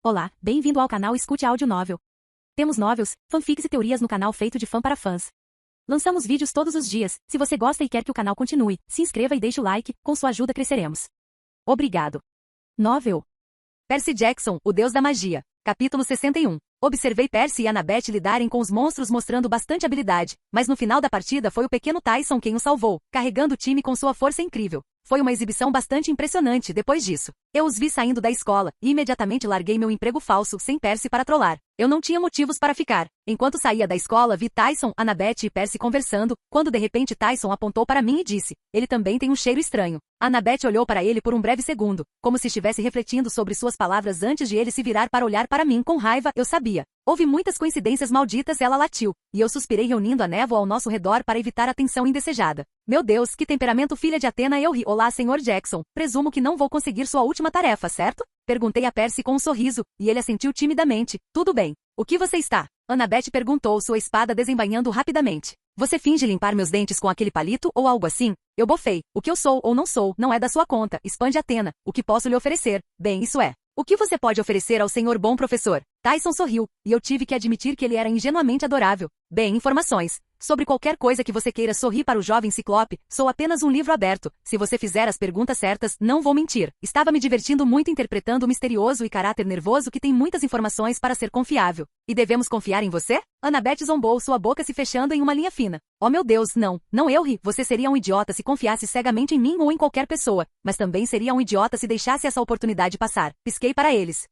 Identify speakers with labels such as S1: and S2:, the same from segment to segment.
S1: Olá, bem-vindo ao canal Escute Áudio Novel. Temos novels, fanfics e teorias no canal feito de fã para fãs. Lançamos vídeos todos os dias. Se você gosta e quer que o canal continue, se inscreva e deixe o like, com sua ajuda cresceremos. Obrigado. Novel. Percy Jackson, o Deus da Magia. Capítulo 61. Observei Percy e Annabeth lidarem com os monstros mostrando bastante habilidade, mas no final da partida foi o pequeno Tyson quem o salvou, carregando o time com sua força incrível. Foi uma exibição bastante impressionante depois disso. Eu os vi saindo da escola, e imediatamente larguei meu emprego falso sem Percy para trollar. Eu não tinha motivos para ficar. Enquanto saía da escola vi Tyson, Annabeth e Percy conversando, quando de repente Tyson apontou para mim e disse, ele também tem um cheiro estranho. Annabeth olhou para ele por um breve segundo, como se estivesse refletindo sobre suas palavras antes de ele se virar para olhar para mim com raiva, eu sabia. Houve muitas coincidências malditas, ela latiu, e eu suspirei reunindo a névoa ao nosso redor para evitar a tensão indesejada. Meu Deus, que temperamento, filha de Atena, eu ri. Olá, Sr. Jackson, presumo que não vou conseguir sua última tarefa, certo? Perguntei a Percy com um sorriso, e ele assentiu timidamente. Tudo bem. O que você está? Annabeth perguntou, sua espada desembainhando rapidamente. Você finge limpar meus dentes com aquele palito ou algo assim? Eu bofei. O que eu sou ou não sou, não é da sua conta, expande Atena. O que posso lhe oferecer? Bem, isso é. O que você pode oferecer ao senhor bom professor? Tyson sorriu, e eu tive que admitir que ele era ingenuamente adorável. Bem, informações. Sobre qualquer coisa que você queira sorrir para o jovem ciclope, sou apenas um livro aberto. Se você fizer as perguntas certas, não vou mentir. Estava me divertindo muito interpretando o misterioso e caráter nervoso que tem muitas informações para ser confiável. E devemos confiar em você? Annabeth zombou, sua boca se fechando em uma linha fina. Oh meu Deus, não eu ri. Você seria um idiota se confiasse cegamente em mim ou em qualquer pessoa, mas também seria um idiota se deixasse essa oportunidade passar. Pisquei para eles.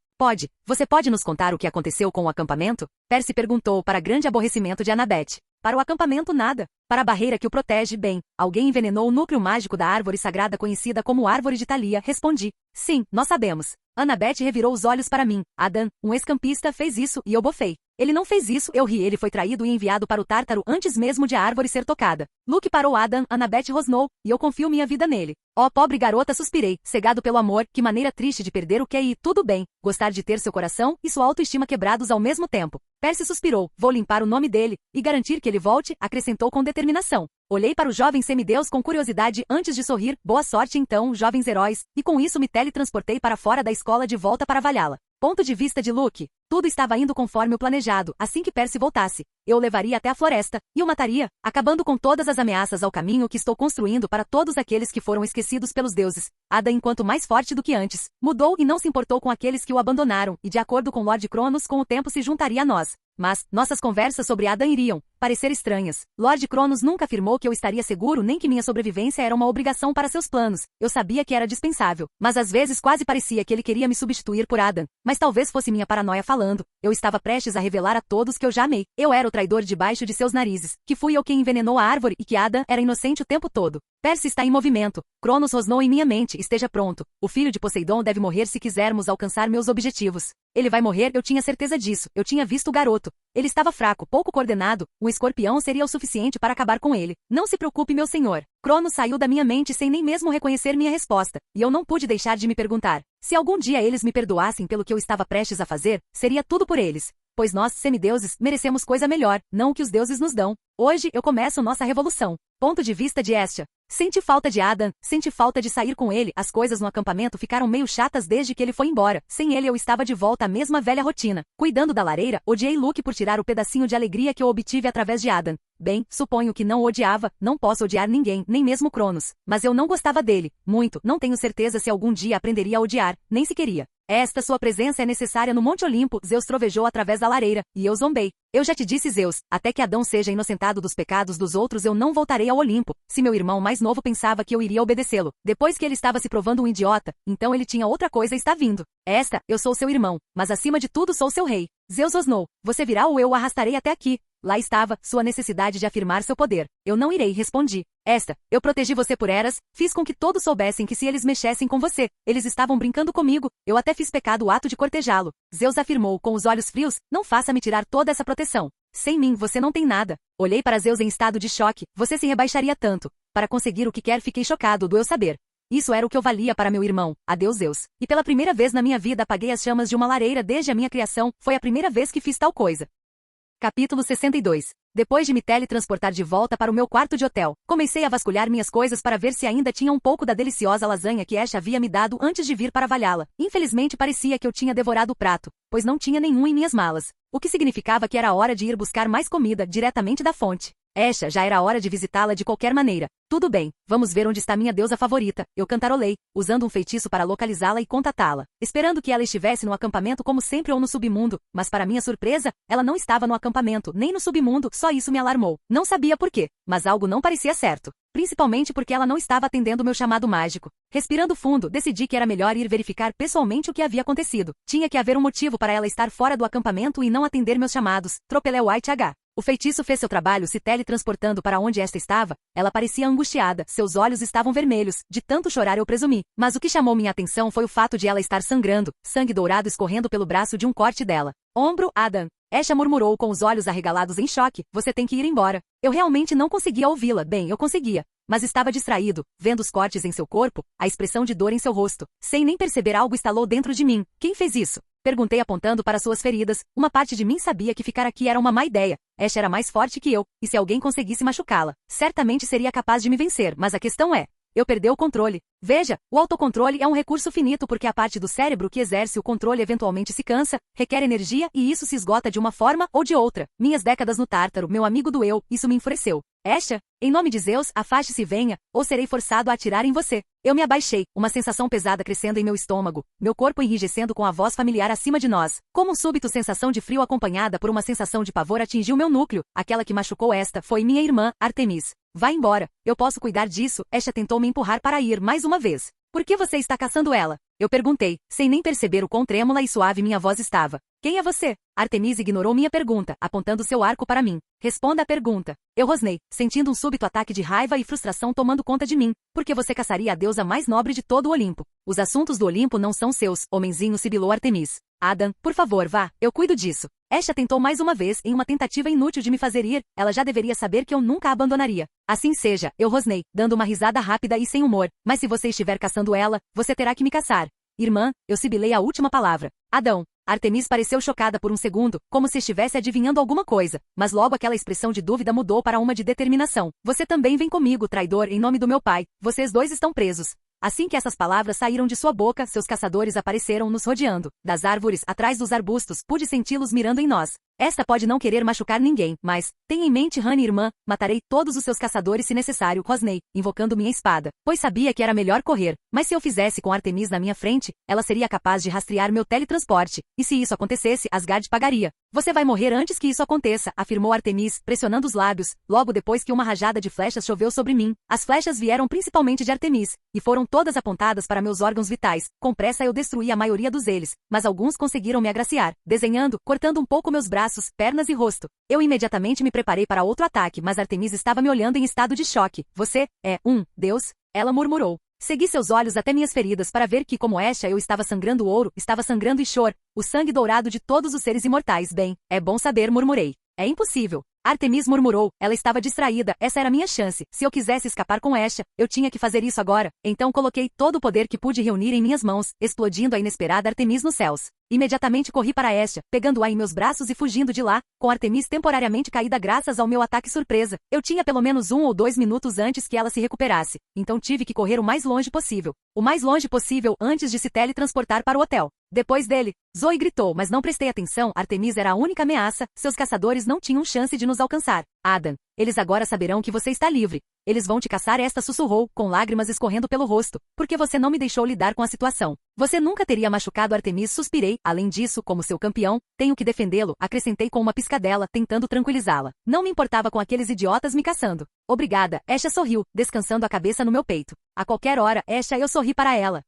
S1: Você pode nos contar o que aconteceu com o acampamento? Percy perguntou para grande aborrecimento de Annabeth. Para o acampamento nada. Para a barreira que o protege, bem, alguém envenenou o núcleo mágico da árvore sagrada conhecida como Árvore de Thalia, respondi. Sim, nós sabemos. Annabeth revirou os olhos para mim. Adam, um ex-campista, fez isso, e eu bofei. Ele não fez isso, eu ri, ele foi traído e enviado para o Tártaro antes mesmo de a árvore ser tocada. Luke parou Adam, Annabeth rosnou, e eu confio minha vida nele. Oh, pobre garota, suspirei, cegado pelo amor, que maneira triste de perder o que é e tudo bem, gostar de ter seu coração e sua autoestima quebrados ao mesmo tempo. Percy suspirou, vou limpar o nome dele, e garantir que ele volte, acrescentou com determinação. Olhei para o jovem semideus com curiosidade antes de sorrir, boa sorte então, jovens heróis, e com isso me teletransportei para fora da escola de volta para Valhalla. Ponto de vista de Luke. Tudo estava indo conforme o planejado, assim que Percy voltasse. Eu o levaria até a floresta, e o mataria, acabando com todas as ameaças ao caminho que estou construindo para todos aqueles que foram esquecidos pelos deuses. Ada, enquanto mais forte do que antes, mudou e não se importou com aqueles que o abandonaram, e de acordo com Lord Cronos com o tempo se juntaria a nós. Mas, nossas conversas sobre Adam iriam parecer estranhas. Lord Cronos nunca afirmou que eu estaria seguro nem que minha sobrevivência era uma obrigação para seus planos. Eu sabia que era dispensável, mas às vezes quase parecia que ele queria me substituir por Adam. Mas talvez fosse minha paranoia falando. Eu estava prestes a revelar a todos que eu já amei. Eu era o traidor debaixo de seus narizes, que fui eu quem envenenou a árvore e que Adam era inocente o tempo todo. Percy está em movimento. Cronos rosnou em minha mente, esteja pronto. O filho de Poseidon deve morrer se quisermos alcançar meus objetivos. Ele vai morrer, eu tinha certeza disso. Eu tinha visto o garoto. Ele estava fraco, pouco coordenado. Um escorpião seria o suficiente para acabar com ele. Não se preocupe, meu senhor. Cronos saiu da minha mente sem nem mesmo reconhecer minha resposta, e eu não pude deixar de me perguntar. Se algum dia eles me perdoassem pelo que eu estava prestes a fazer, seria tudo por eles. Pois nós, semideuses, merecemos coisa melhor, não o que os deuses nos dão. Hoje, eu começo nossa revolução. Ponto de vista de Hestia. Senti falta de Adam, senti falta de sair com ele. As coisas no acampamento ficaram meio chatas desde que ele foi embora. Sem ele eu estava de volta à mesma velha rotina. Cuidando da lareira, odiei Luke por tirar o pedacinho de alegria que eu obtive através de Adam. Bem, suponho que não o odiava, não posso odiar ninguém, nem mesmo Cronos. Mas eu não gostava dele, muito, não tenho certeza se algum dia aprenderia a odiar, nem se queria. Esta sua presença é necessária no Monte Olimpo, Zeus trovejou através da lareira, e eu zombei. Eu já te disse, Zeus, até que Adão seja inocentado dos pecados dos outros eu não voltarei ao Olimpo. Se meu irmão mais novo pensava que eu iria obedecê-lo, depois que ele estava se provando um idiota, então ele tinha outra coisa está vindo. Eu sou seu irmão, mas acima de tudo sou seu rei. Zeus rosnou, você virá ou eu o arrastarei até aqui. Lá estava, sua necessidade de afirmar seu poder. Eu não irei, respondi. Eu protegi você por eras, fiz com que todos soubessem que se eles mexessem com você, eles estavam brincando comigo, eu até fiz pecado o ato de cortejá-lo. Zeus afirmou com os olhos frios, não faça-me tirar toda essa proteção. Sem mim você não tem nada. Olhei para Zeus em estado de choque, você se rebaixaria tanto. Para conseguir o que quer fiquei chocado do eu saber. Isso era o que eu valia para meu irmão, adeus Zeus. E pela primeira vez na minha vida apaguei as chamas de uma lareira desde a minha criação, foi a primeira vez que fiz tal coisa. Capítulo 62. Depois de me teletransportar de volta para o meu quarto de hotel, comecei a vasculhar minhas coisas para ver se ainda tinha um pouco da deliciosa lasanha que Ash havia me dado antes de vir para Valhalla. Infelizmente parecia que eu tinha devorado o prato, pois não tinha nenhum em minhas malas, o que significava que era hora de ir buscar mais comida diretamente da fonte. Esha, já era hora de visitá-la de qualquer maneira. Tudo bem, vamos ver onde está minha deusa favorita, eu cantarolei, usando um feitiço para localizá-la e contatá-la, esperando que ela estivesse no acampamento como sempre ou no submundo, mas para minha surpresa, ela não estava no acampamento, nem no submundo, só isso me alarmou. Não sabia por quê, mas algo não parecia certo. Principalmente porque ela não estava atendendo meu chamado mágico. Respirando fundo, decidi que era melhor ir verificar pessoalmente o que havia acontecido. Tinha que haver um motivo para ela estar fora do acampamento e não atender meus chamados. Tropelé White H. O feitiço fez seu trabalho se teletransportando para onde esta estava. Ela parecia angustiada, seus olhos estavam vermelhos, de tanto chorar eu presumi. Mas o que chamou minha atenção foi o fato de ela estar sangrando, sangue dourado escorrendo pelo braço de um corte dela. Ombro, Adam. Esha murmurou com os olhos arregalados em choque, você tem que ir embora. Eu realmente não conseguia ouvi-la, bem, eu conseguia. Mas estava distraído, vendo os cortes em seu corpo, a expressão de dor em seu rosto. Sem nem perceber algo estalou dentro de mim. Quem fez isso? Perguntei apontando para suas feridas. Uma parte de mim sabia que ficar aqui era uma má ideia. Esha era mais forte que eu, e se alguém conseguisse machucá-la, certamente seria capaz de me vencer, mas a questão é, eu perdi o controle. Veja, o autocontrole é um recurso finito porque a parte do cérebro que exerce o controle eventualmente se cansa, requer energia e isso se esgota de uma forma ou de outra. Minhas décadas no Tártaro, meu amigo do eu, isso me enfureceu. Esha, em nome de Zeus, afaste-se e venha, ou serei forçado a atirar em você. Eu me abaixei, uma sensação pesada crescendo em meu estômago, meu corpo enrijecendo com a voz familiar acima de nós. Como um súbito sensação de frio acompanhada por uma sensação de pavor atingiu meu núcleo, aquela que machucou esta foi minha irmã, Artemis. Vá embora, eu posso cuidar disso. Esha tentou me empurrar para ir mais uma vez. Por que você está caçando ela? Eu perguntei, sem nem perceber o quão trêmula e suave minha voz estava. Quem é você? Artemis ignorou minha pergunta, apontando seu arco para mim. Responda a pergunta. Eu rosnei, sentindo um súbito ataque de raiva e frustração tomando conta de mim. Porque você caçaria a deusa mais nobre de todo o Olimpo. Os assuntos do Olimpo não são seus, homenzinho, sibilou Artemis. Adam, por favor, vá, eu cuido disso. Esha tentou mais uma vez em uma tentativa inútil de me fazer ir, ela já deveria saber que eu nunca a abandonaria. Assim seja, eu rosnei, dando uma risada rápida e sem humor, mas se você estiver caçando ela, você terá que me caçar. Irmã, eu sibilei a última palavra. Adão. Artemis pareceu chocada por um segundo, como se estivesse adivinhando alguma coisa, mas logo aquela expressão de dúvida mudou para uma de determinação. Você também vem comigo, traidor, em nome do meu pai. Vocês dois estão presos. Assim que essas palavras saíram de sua boca, seus caçadores apareceram nos rodeando. Das árvores, atrás dos arbustos, pude senti-los mirando em nós. Esta pode não querer machucar ninguém, mas, tenha em mente, Honey, irmã, matarei todos os seus caçadores se necessário, rosnei, invocando minha espada, pois sabia que era melhor correr, mas se eu fizesse com Artemis na minha frente, ela seria capaz de rastrear meu teletransporte, e se isso acontecesse, Asgard pagaria. Você vai morrer antes que isso aconteça, afirmou Artemis, pressionando os lábios, logo depois que uma rajada de flechas choveu sobre mim. As flechas vieram principalmente de Artemis, e foram todas apontadas para meus órgãos vitais. Com pressa eu destruí a maioria dos eles, mas alguns conseguiram me agraciar, desenhando, cortando um pouco meus braços, pernas e rosto. Eu imediatamente me preparei para outro ataque, mas Artemis estava me olhando em estado de choque. Você é um deus? Ela murmurou. Segui seus olhos até minhas feridas para ver que, como Esha, eu estava sangrando ouro, estava sangrando Ishor, o sangue dourado de todos os seres imortais. Bem, é bom saber, murmurei. É impossível. Artemis murmurou, ela estava distraída, essa era minha chance. Se eu quisesse escapar com Esha, eu tinha que fazer isso agora. Então coloquei todo o poder que pude reunir em minhas mãos, explodindo a inesperada Artemis nos céus. Imediatamente corri para Esha, pegando-a em meus braços e fugindo de lá, com Artemis temporariamente caída graças ao meu ataque surpresa. Eu tinha pelo menos 1 ou 2 minutos antes que ela se recuperasse, então tive que correr o mais longe possível. O mais longe possível antes de se teletransportar para o hotel. Depois dele, Zoe gritou, mas não prestei atenção, Artemis era a única ameaça, seus caçadores não tinham chance de nos alcançar. Adam, eles agora saberão que você está livre. Eles vão te caçar, esta sussurrou, com lágrimas escorrendo pelo rosto, porque você não me deixou lidar com a situação. Você nunca teria machucado Artemis, suspirei, além disso, como seu campeão, tenho que defendê-lo, acrescentei com uma piscadela, tentando tranquilizá-la. Não me importava com aqueles idiotas me caçando. Obrigada, Esha sorriu, descansando a cabeça no meu peito. A qualquer hora, Esha, eu sorri para ela.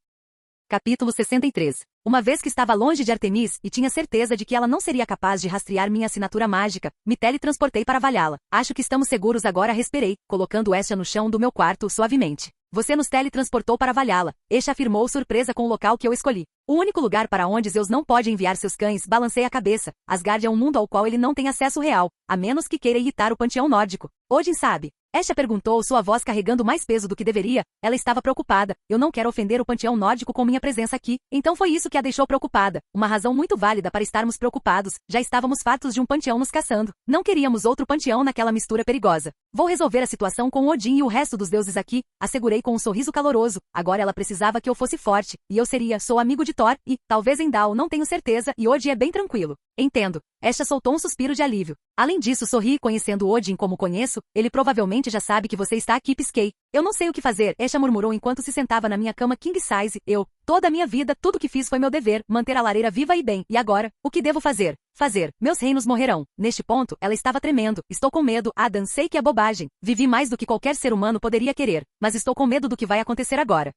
S1: Capítulo 63. Uma vez que estava longe de Artemis e tinha certeza de que ela não seria capaz de rastrear minha assinatura mágica, me teletransportei para Valhalla. Acho que estamos seguros agora, respirei, colocando Esha no chão do meu quarto suavemente. Você nos teletransportou para Valhalla, Esha afirmou surpresa com o local que eu escolhi. O único lugar para onde Zeus não pode enviar seus cães, balancei a cabeça. Asgard é um mundo ao qual ele não tem acesso real, a menos que queira irritar o panteão nórdico. Odin sabe. Esha perguntou, sua voz carregando mais peso do que deveria. Ela estava preocupada. Eu não quero ofender o panteão nórdico com minha presença aqui. Então foi isso que a deixou preocupada. Uma razão muito válida para estarmos preocupados. Já estávamos fartos de um panteão nos caçando. Não queríamos outro panteão naquela mistura perigosa. Vou resolver a situação com Odin e o resto dos deuses aqui, assegurei com um sorriso caloroso. Agora ela precisava que eu fosse forte, e eu sou amigo de Thor, e, talvez Heimdall, não tenho certeza, e Odin é bem tranquilo. Entendo. Esha soltou um suspiro de alívio. Além disso, sorri, conhecendo Odin como conheço, ele provavelmente já sabe que você está aqui, pisquei. Eu não sei o que fazer, Esha murmurou enquanto se sentava na minha cama king size. Toda a minha vida, tudo que fiz foi meu dever, manter a lareira viva e bem, e agora, o que devo fazer? Meus reinos morrerão. Neste ponto, ela estava tremendo. Estou com medo, Adam, sei que é bobagem. Vivi mais do que qualquer ser humano poderia querer, mas estou com medo do que vai acontecer agora.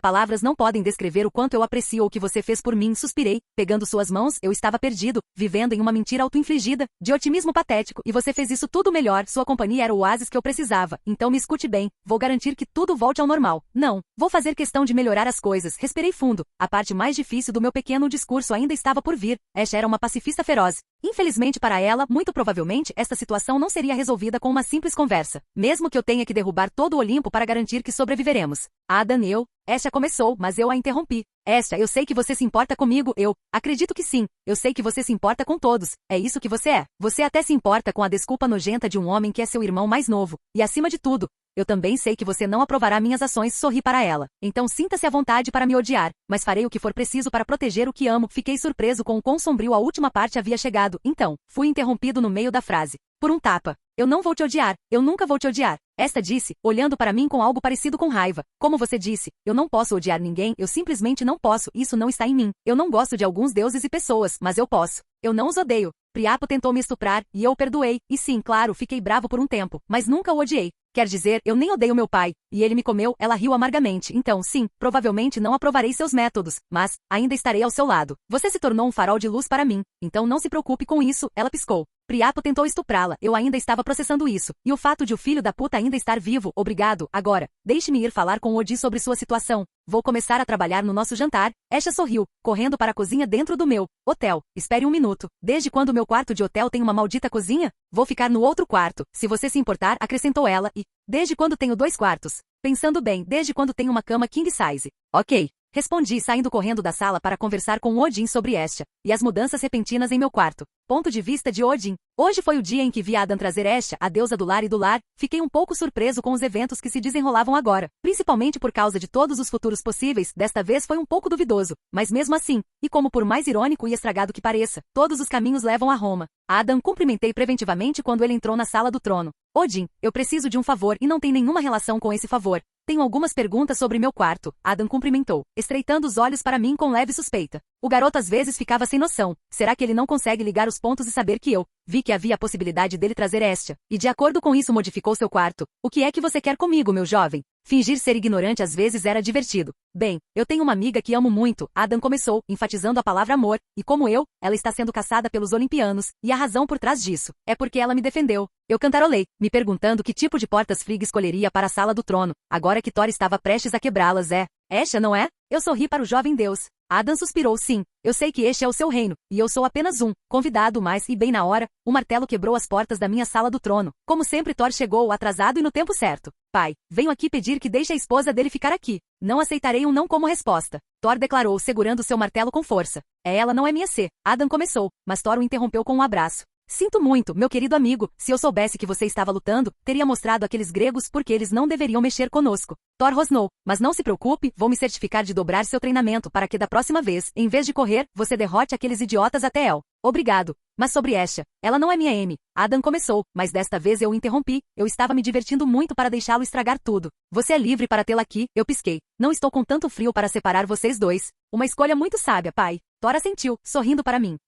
S1: Palavras não podem descrever o quanto eu aprecio o que você fez por mim, suspirei. Pegando suas mãos, eu estava perdido, vivendo em uma mentira auto-infligida, de otimismo patético, e você fez isso tudo melhor, sua companhia era o oásis que eu precisava, então me escute bem, vou garantir que tudo volte ao normal. Não, vou fazer questão de melhorar as coisas, respirei fundo, a parte mais difícil do meu pequeno discurso ainda estava por vir, Esha era uma pacifista feroz. Infelizmente para ela, muito provavelmente, esta situação não seria resolvida com uma simples conversa, mesmo que eu tenha que derrubar todo o Olimpo para garantir que sobreviveremos. Adam, Esha começou, mas eu a interrompi. Esha, eu sei que você se importa comigo, acredito que sim, eu sei que você se importa com todos, é isso que você é. Você até se importa com a desculpa nojenta de um homem que é seu irmão mais novo, e acima de tudo, eu também sei que você não aprovará minhas ações, sorri para ela. Então sinta-se à vontade para me odiar, mas farei o que for preciso para proteger o que amo. Fiquei surpreso com o quão sombrio a última parte havia chegado, então, fui interrompido no meio da frase. Por um tapa. Eu não vou te odiar, eu nunca vou te odiar. Esta disse, olhando para mim com algo parecido com raiva. Como você disse, eu não posso odiar ninguém, eu simplesmente não posso, isso não está em mim. Eu não gosto de alguns deuses e pessoas, mas eu posso. Eu não os odeio. Priapo tentou me estuprar, e eu o perdoei, e sim, claro, fiquei bravo por um tempo, mas nunca o odiei. Quer dizer, eu nem odeio meu pai, e ele me comeu, ela riu amargamente, então sim, provavelmente não aprovarei seus métodos, mas, ainda estarei ao seu lado. Você se tornou um farol de luz para mim, então não se preocupe com isso, ela piscou. Priapo tentou estuprá-la, eu ainda estava processando isso, e o fato de o filho da puta ainda estar vivo, obrigado, agora, deixe-me ir falar com Odin sobre sua situação. Vou começar a trabalhar no nosso jantar. Esha sorriu, correndo para a cozinha dentro do meu hotel. Espere um minuto. Desde quando meu quarto de hotel tem uma maldita cozinha? Vou ficar no outro quarto, se você se importar, acrescentou ela, e... Desde quando tenho 2 quartos? Pensando bem, desde quando tenho uma cama king size. Ok. Respondi, saindo correndo da sala para conversar com Odin sobre Esha, e as mudanças repentinas em meu quarto. Ponto de vista de Odin. Hoje foi o dia em que vi Adam trazer Esha, a deusa do lar e do lar. Fiquei um pouco surpreso com os eventos que se desenrolavam agora, principalmente por causa de todos os futuros possíveis. Desta vez foi um pouco duvidoso, mas mesmo assim, e como por mais irônico e estragado que pareça, todos os caminhos levam a Roma. Adam cumprimentei preventivamente quando ele entrou na sala do trono. Odin, eu preciso de um favor e não tem nenhuma relação com esse favor. Tenho algumas perguntas sobre meu quarto. Adam cumprimentou, estreitando os olhos para mim com leve suspeita. O garoto às vezes ficava sem noção. Será que ele não consegue ligar os pontos e saber que eu vi que havia a possibilidade dele trazer Esha, e de acordo com isso modificou seu quarto? O que é que você quer comigo, meu jovem? Fingir ser ignorante às vezes era divertido. Bem, eu tenho uma amiga que amo muito, Adam começou, enfatizando a palavra amor, e como eu, ela está sendo caçada pelos olimpianos, e a razão por trás disso é porque ela me defendeu. Eu cantarolei, me perguntando que tipo de portas Frigg escolheria para a sala do trono, agora que Thor estava prestes a quebrá-las. Esha, não é? Eu sorri para o jovem deus. Adam suspirou, sim. Eu sei que este é o seu reino, e eu sou apenas um convidado, mas, e bem na hora, o martelo quebrou as portas da minha sala do trono. Como sempre, Thor chegou atrasado e no tempo certo. Pai, venho aqui pedir que deixe a esposa dele ficar aqui. Não aceitarei um não como resposta. Thor declarou, segurando seu martelo com força. Ela não é minha C. Adam começou, mas Thor o interrompeu com um abraço. Sinto muito, meu querido amigo, se eu soubesse que você estava lutando, teria mostrado àqueles gregos porque eles não deveriam mexer conosco. Thor rosnou, mas não se preocupe, vou me certificar de dobrar seu treinamento para que da próxima vez, em vez de correr, você derrote aqueles idiotas até El. Obrigado. Mas sobre Esha, ela não é minha M. Adam começou, mas desta vez eu o interrompi, eu estava me divertindo muito para deixá-lo estragar tudo. Você é livre para tê-la aqui, eu pisquei. Não estou com tanto frio para separar vocês dois. Uma escolha muito sábia, pai. Thor assentiu, sorrindo para mim.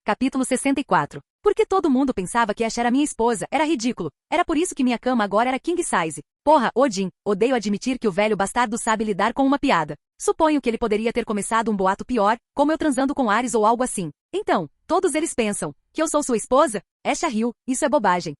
S1: Capítulo 64. Porque todo mundo pensava que Esha era minha esposa, era ridículo. Era por isso que minha cama agora era king size. Porra, Odin, odeio admitir que o velho bastardo sabe lidar com uma piada. Suponho que ele poderia ter começado um boato pior, como eu transando com Ares ou algo assim. Então, todos eles pensam que eu sou sua esposa? Esha riu, isso é bobagem.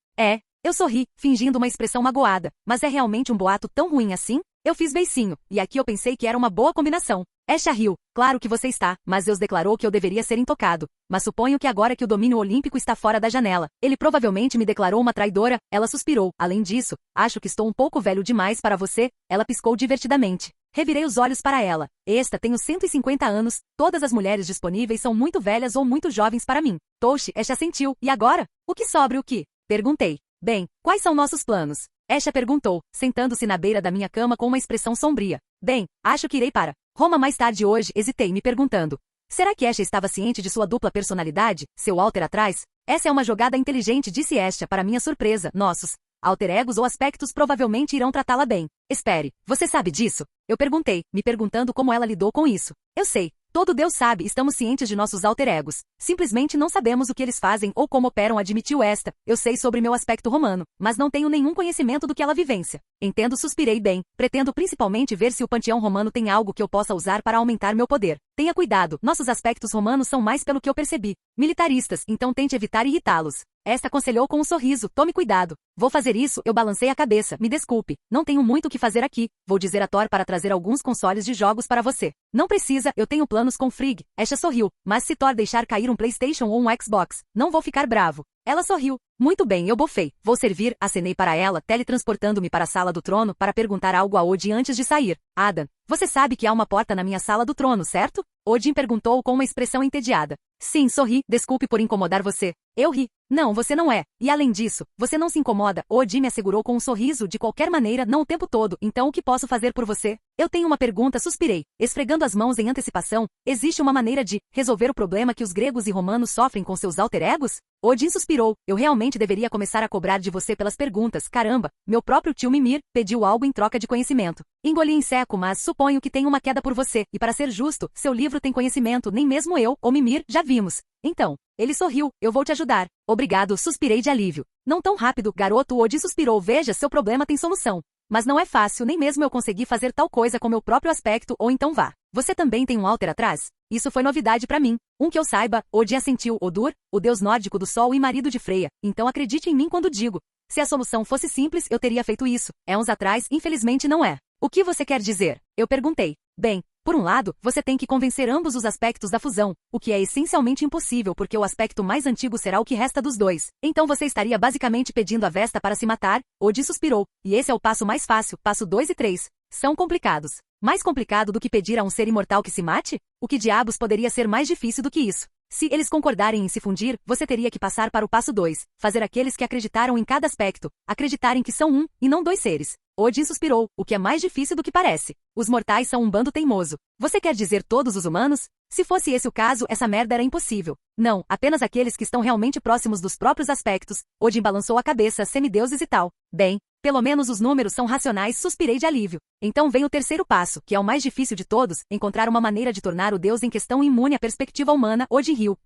S1: Eu sorri, fingindo uma expressão magoada, mas é realmente um boato tão ruim assim? Eu fiz beicinho, e aqui eu pensei que era uma boa combinação. Esha riu. Claro que você está, mas Deus declarou que eu deveria ser intocado. Mas suponho que agora que o domínio olímpico está fora da janela, ele provavelmente me declarou uma traidora. Ela suspirou. Além disso, acho que estou um pouco velho demais para você. Ela piscou divertidamente. Revirei os olhos para ela. Esta tenho 150 anos. Todas as mulheres disponíveis são muito velhas ou muito jovens para mim. Toshi, Esha assentiu. E agora? O que sobra e o que? Perguntei. Bem, quais são nossos planos? Esha perguntou, sentando-se na beira da minha cama com uma expressão sombria. Bem, acho que irei para Roma mais tarde hoje. Hesitei, me perguntando. Será que Esha estava ciente de sua dupla personalidade, seu alter atrás? Essa é uma jogada inteligente, disse Esha para minha surpresa. Nossos alter egos ou aspectos provavelmente irão tratá-la bem. Espere, você sabe disso? Eu perguntei, me perguntando como ela lidou com isso. Eu sei. Todo Deus sabe, estamos cientes de nossos alter egos. Simplesmente não sabemos o que eles fazem ou como operam, admitiu esta. Eu sei sobre meu aspecto romano, mas não tenho nenhum conhecimento do que ela vivência. Entendo, suspirei bem. Pretendo principalmente ver se o panteão romano tem algo que eu possa usar para aumentar meu poder. Tenha cuidado, nossos aspectos romanos são mais pelo que eu percebi. Militaristas, então tente evitar irritá-los. Esta aconselhou com um sorriso, tome cuidado. Vou fazer isso, eu balancei a cabeça, me desculpe. Não tenho muito o que fazer aqui. Vou dizer a Thor para trazer alguns consoles de jogos para você. Não precisa, eu tenho planos com Frigg. Esha sorriu, mas se Thor deixar cair um PlayStation ou um Xbox, não vou ficar bravo. Ela sorriu. Muito bem, eu bofei. Vou servir, acenei para ela, teletransportando-me para a sala do trono para perguntar algo a Odin antes de sair. Adam, você sabe que há uma porta na minha sala do trono, certo? Odin perguntou com uma expressão entediada. Sim, sorri, desculpe por incomodar você. Eu ri. Não, você não é. E além disso, você não se incomoda. Odin me assegurou com um sorriso, de qualquer maneira, não o tempo todo. Então o que posso fazer por você? Eu tenho uma pergunta, suspirei, esfregando as mãos em antecipação. Existe uma maneira de resolver o problema que os gregos e romanos sofrem com seus alter egos? Odin suspirou. Eu realmente deveria começar a cobrar de você pelas perguntas. Caramba, meu próprio tio Mimir pediu algo em troca de conhecimento. Engoli em seco, mas suponho que tenho uma queda por você. E para ser justo, seu livro tem conhecimento, nem mesmo eu ou Mimir já vimos. Então, ele sorriu. Eu vou te ajudar. Obrigado, suspirei de alívio. Não tão rápido, garoto. Odin suspirou. Veja, seu problema tem solução. Mas não é fácil, nem mesmo eu consegui fazer tal coisa com meu próprio aspecto, ou então vá. Você também tem um alter atrás? Isso foi novidade para mim. Um que eu saiba, Odin assentiu. Odur, o deus nórdico do sol e marido de Freya. Então acredite em mim quando digo. Se a solução fosse simples, eu teria feito isso. Uns atrás, infelizmente não é. O que você quer dizer? Eu perguntei. Bem, por um lado, você tem que convencer ambos os aspectos da fusão, o que é essencialmente impossível porque o aspecto mais antigo será o que resta dos dois. Então você estaria basicamente pedindo a Vesta para se matar, Odin suspirou, e esse é o passo mais fácil, passo 2 e 3. São complicados. Mais complicado do que pedir a um ser imortal que se mate? O que diabos poderia ser mais difícil do que isso? Se eles concordarem em se fundir, você teria que passar para o passo 2, fazer aqueles que acreditaram em cada aspecto, acreditarem que são um, e não dois seres. Odin suspirou, o que é mais difícil do que parece. Os mortais são um bando teimoso. Você quer dizer todos os humanos? Se fosse esse o caso, essa merda era impossível. Não, apenas aqueles que estão realmente próximos dos próprios aspectos. Odin balançou a cabeça, semideuses e tal. Bem, pelo menos os números são racionais, suspirei de alívio. Então vem o terceiro passo, que é o mais difícil de todos, encontrar uma maneira de tornar o deus em questão imune à perspectiva humana. Odin riu.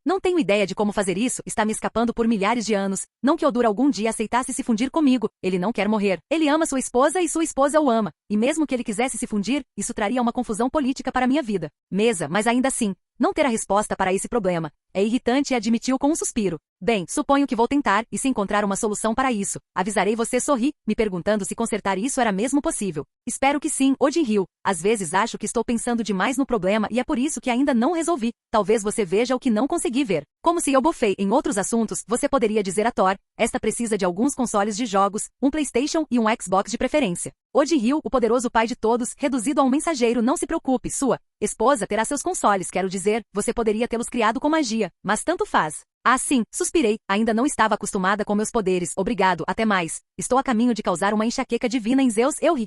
S1: Não tenho ideia de como fazer isso, está me escapando por milhares de anos. Não que Odur algum dia aceitasse se fundir comigo. Ele não quer morrer. Ele ama sua esposa e sua esposa o ama. E mesmo que ele quisesse se fundir, isso traria uma confusão política para minha vida. Mas ainda assim, não ter a resposta para esse problema. É irritante e admitiu com um suspiro. Bem, suponho que vou tentar, e se encontrar uma solução para isso, avisarei você. Sorri, me perguntando se consertar isso era mesmo possível. Espero que sim, Odin riu. Às vezes acho que estou pensando demais no problema e é por isso que ainda não resolvi. Talvez você veja o que não consegui ver. Como se eu bofei em outros assuntos, você poderia dizer a Thor, esta precisa de alguns consoles de jogos, um PlayStation e um Xbox de preferência. Odin riu, o poderoso pai de todos, reduzido a um mensageiro. Não se preocupe, sua esposa terá seus consoles, quero dizer, você poderia tê-los criado com magia, mas tanto faz. Ah, sim, suspirei, ainda não estava acostumada com meus poderes, obrigado, até mais. Estou a caminho de causar uma enxaqueca divina em Zeus, eu ri.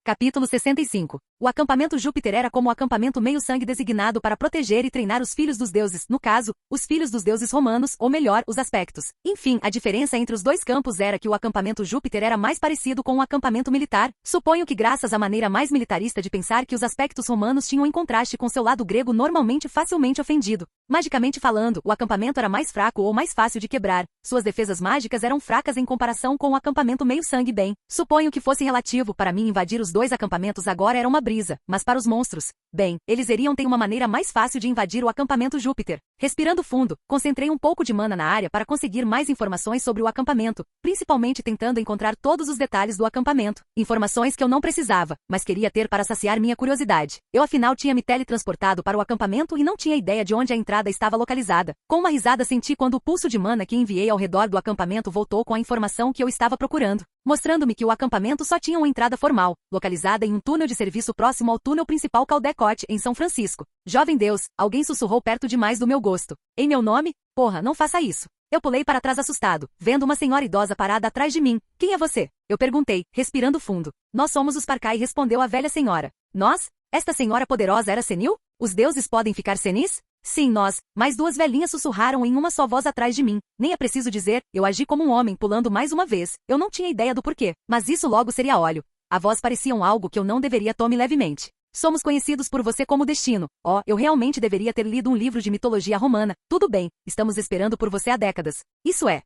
S1: Capítulo 65. O acampamento Júpiter era como o acampamento meio-sangue designado para proteger e treinar os filhos dos deuses, no caso, os filhos dos deuses romanos, ou melhor, os aspectos. Enfim, a diferença entre os dois campos era que o acampamento Júpiter era mais parecido com o acampamento militar. Suponho que graças à maneira mais militarista de pensar que os aspectos romanos tinham em contraste com seu lado grego normalmente facilmente ofendido. Magicamente falando, o acampamento era mais fraco ou mais fácil de quebrar. Suas defesas mágicas eram fracas em comparação com o acampamento meio-sangue. Bem, suponho que fosse relativo, para mim invadir os dois acampamentos agora era uma brisa, mas para os monstros, bem, eles iriam ter uma maneira mais fácil de invadir o acampamento Júpiter. Respirando fundo, concentrei um pouco de mana na área para conseguir mais informações sobre o acampamento, principalmente tentando encontrar todos os detalhes do acampamento. Informações que eu não precisava, mas queria ter para saciar minha curiosidade. Eu afinal tinha me teletransportado para o acampamento e não tinha ideia de onde a entrada estava localizada. Com uma risada senti quando o pulso de mana que enviei ao redor do acampamento voltou com a informação que eu estava procurando, mostrando-me que o acampamento só tinha uma entrada formal, localizada em um túnel de serviço próximo ao túnel principal Caldecott, em São Francisco. Jovem Deus, alguém sussurrou perto demais do meu gosto. Em meu nome? Porra, não faça isso. Eu pulei para trás assustado, vendo uma senhora idosa parada atrás de mim. Quem é você? Eu perguntei, respirando fundo. Nós somos os Parcai, respondeu a velha senhora. Nós? Esta senhora poderosa era senil? Os deuses podem ficar senis? Sim, nós. Mais duas velhinhas sussurraram em uma só voz atrás de mim. Nem é preciso dizer, eu agi como um homem pulando mais uma vez. Eu não tinha ideia do porquê, mas isso logo seria óleo. A voz pareciam algo que eu não deveria tome levemente. Somos conhecidos por você como destino. Oh, eu realmente deveria ter lido um livro de mitologia romana. Tudo bem, estamos esperando por você há décadas. Isso é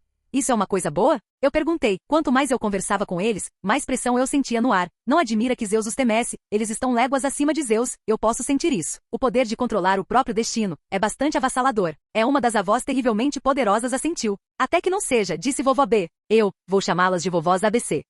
S1: uma coisa boa? Eu perguntei. Quanto mais eu conversava com eles, mais pressão eu sentia no ar. Não admira que Zeus os temesse, eles estão léguas acima de Zeus, eu posso sentir isso. O poder de controlar o próprio destino é bastante avassalador. É uma das avós terrivelmente poderosas, assentiu. Até que não seja, disse vovó B. Eu vou chamá-las de vovós ABC.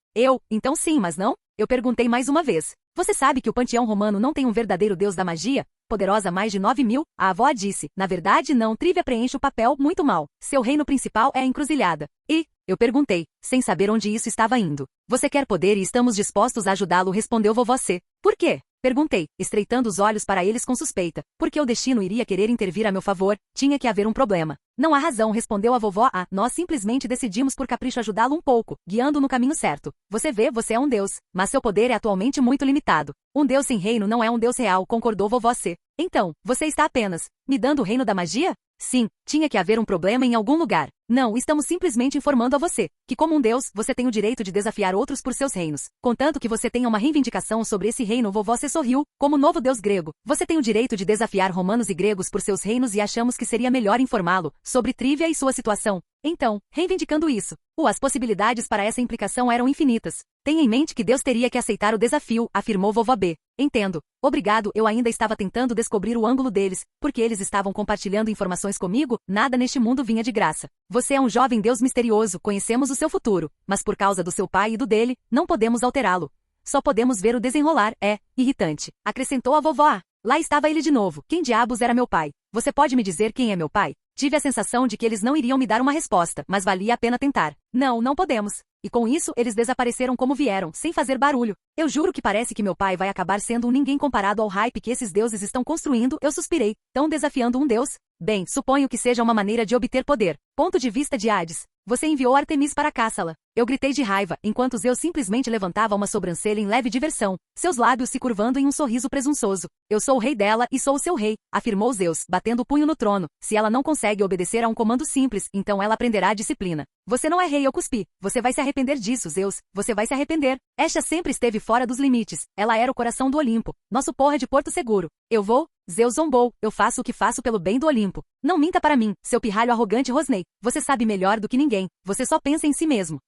S1: Então sim, mas não? Eu perguntei mais uma vez. Você sabe que o panteão romano não tem um verdadeiro deus da magia? Poderosa mais de 9.000, a avó disse. Na verdade não, Trívia preenche o papel muito mal. Seu reino principal é a encruzilhada. E, eu perguntei, sem saber onde isso estava indo. Você quer poder e estamos dispostos a ajudá-lo, respondeu vovó C. Por quê? Perguntei, estreitando os olhos para eles com suspeita. Porque o destino iria querer intervir a meu favor, tinha que haver um problema. Não há razão, respondeu a vovó A. Nós simplesmente decidimos por capricho ajudá-lo um pouco, guiando no caminho certo. Você vê, você é um deus, mas seu poder é atualmente muito limitado. Um deus sem reino não é um deus real, concordou vovó C. Então, você está apenas me dando o reino da magia? Sim, tinha que haver um problema em algum lugar. Não, estamos simplesmente informando a você, que como um deus, você tem o direito de desafiar outros por seus reinos. Contanto que você tenha uma reivindicação sobre esse reino, vovó C sorriu, como novo deus grego. Você tem o direito de desafiar romanos e gregos por seus reinos e achamos que seria melhor informá-lo sobre Trívia e sua situação. Então, reivindicando isso, as possibilidades para essa implicação eram infinitas. Tenha em mente que Deus teria que aceitar o desafio, afirmou vovó B. Entendo. Obrigado, eu ainda estava tentando descobrir o ângulo deles, porque eles estavam compartilhando informações comigo, nada neste mundo vinha de graça. Você é um jovem Deus misterioso, conhecemos o seu futuro, mas por causa do seu pai e do dele, não podemos alterá-lo. Só podemos ver o desenrolar, é irritante, acrescentou a vovó A. Lá estava ele de novo. Quem diabos era meu pai? Você pode me dizer quem é meu pai? Tive a sensação de que eles não iriam me dar uma resposta, mas valia a pena tentar. Não, não podemos. E com isso, eles desapareceram como vieram, sem fazer barulho. Eu juro que parece que meu pai vai acabar sendo um ninguém comparado ao hype que esses deuses estão construindo, eu suspirei. Tão desafiando um deus? Bem, suponho que seja uma maneira de obter poder. Ponto de vista de Hades. Você enviou Artemis para caçá-la. Eu gritei de raiva, enquanto Zeus simplesmente levantava uma sobrancelha em leve diversão, seus lábios se curvando em um sorriso presunçoso. Eu sou o rei dela e sou o seu rei, afirmou Zeus, batendo o punho no trono. Se ela não consegue obedecer a um comando simples, então ela aprenderá a disciplina. Você não é rei, eu cuspi. Você vai se arrepender disso, Zeus. Você vai se arrepender. Esha sempre esteve fora dos limites. Ela era o coração do Olimpo. Nosso porra de Porto Seguro. Eu vou? Zeus zombou. Eu faço o que faço pelo bem do Olimpo. Não minta para mim, seu pirralho arrogante rosnei. Você sabe melhor do que ninguém. Você só pensa em si mesmo.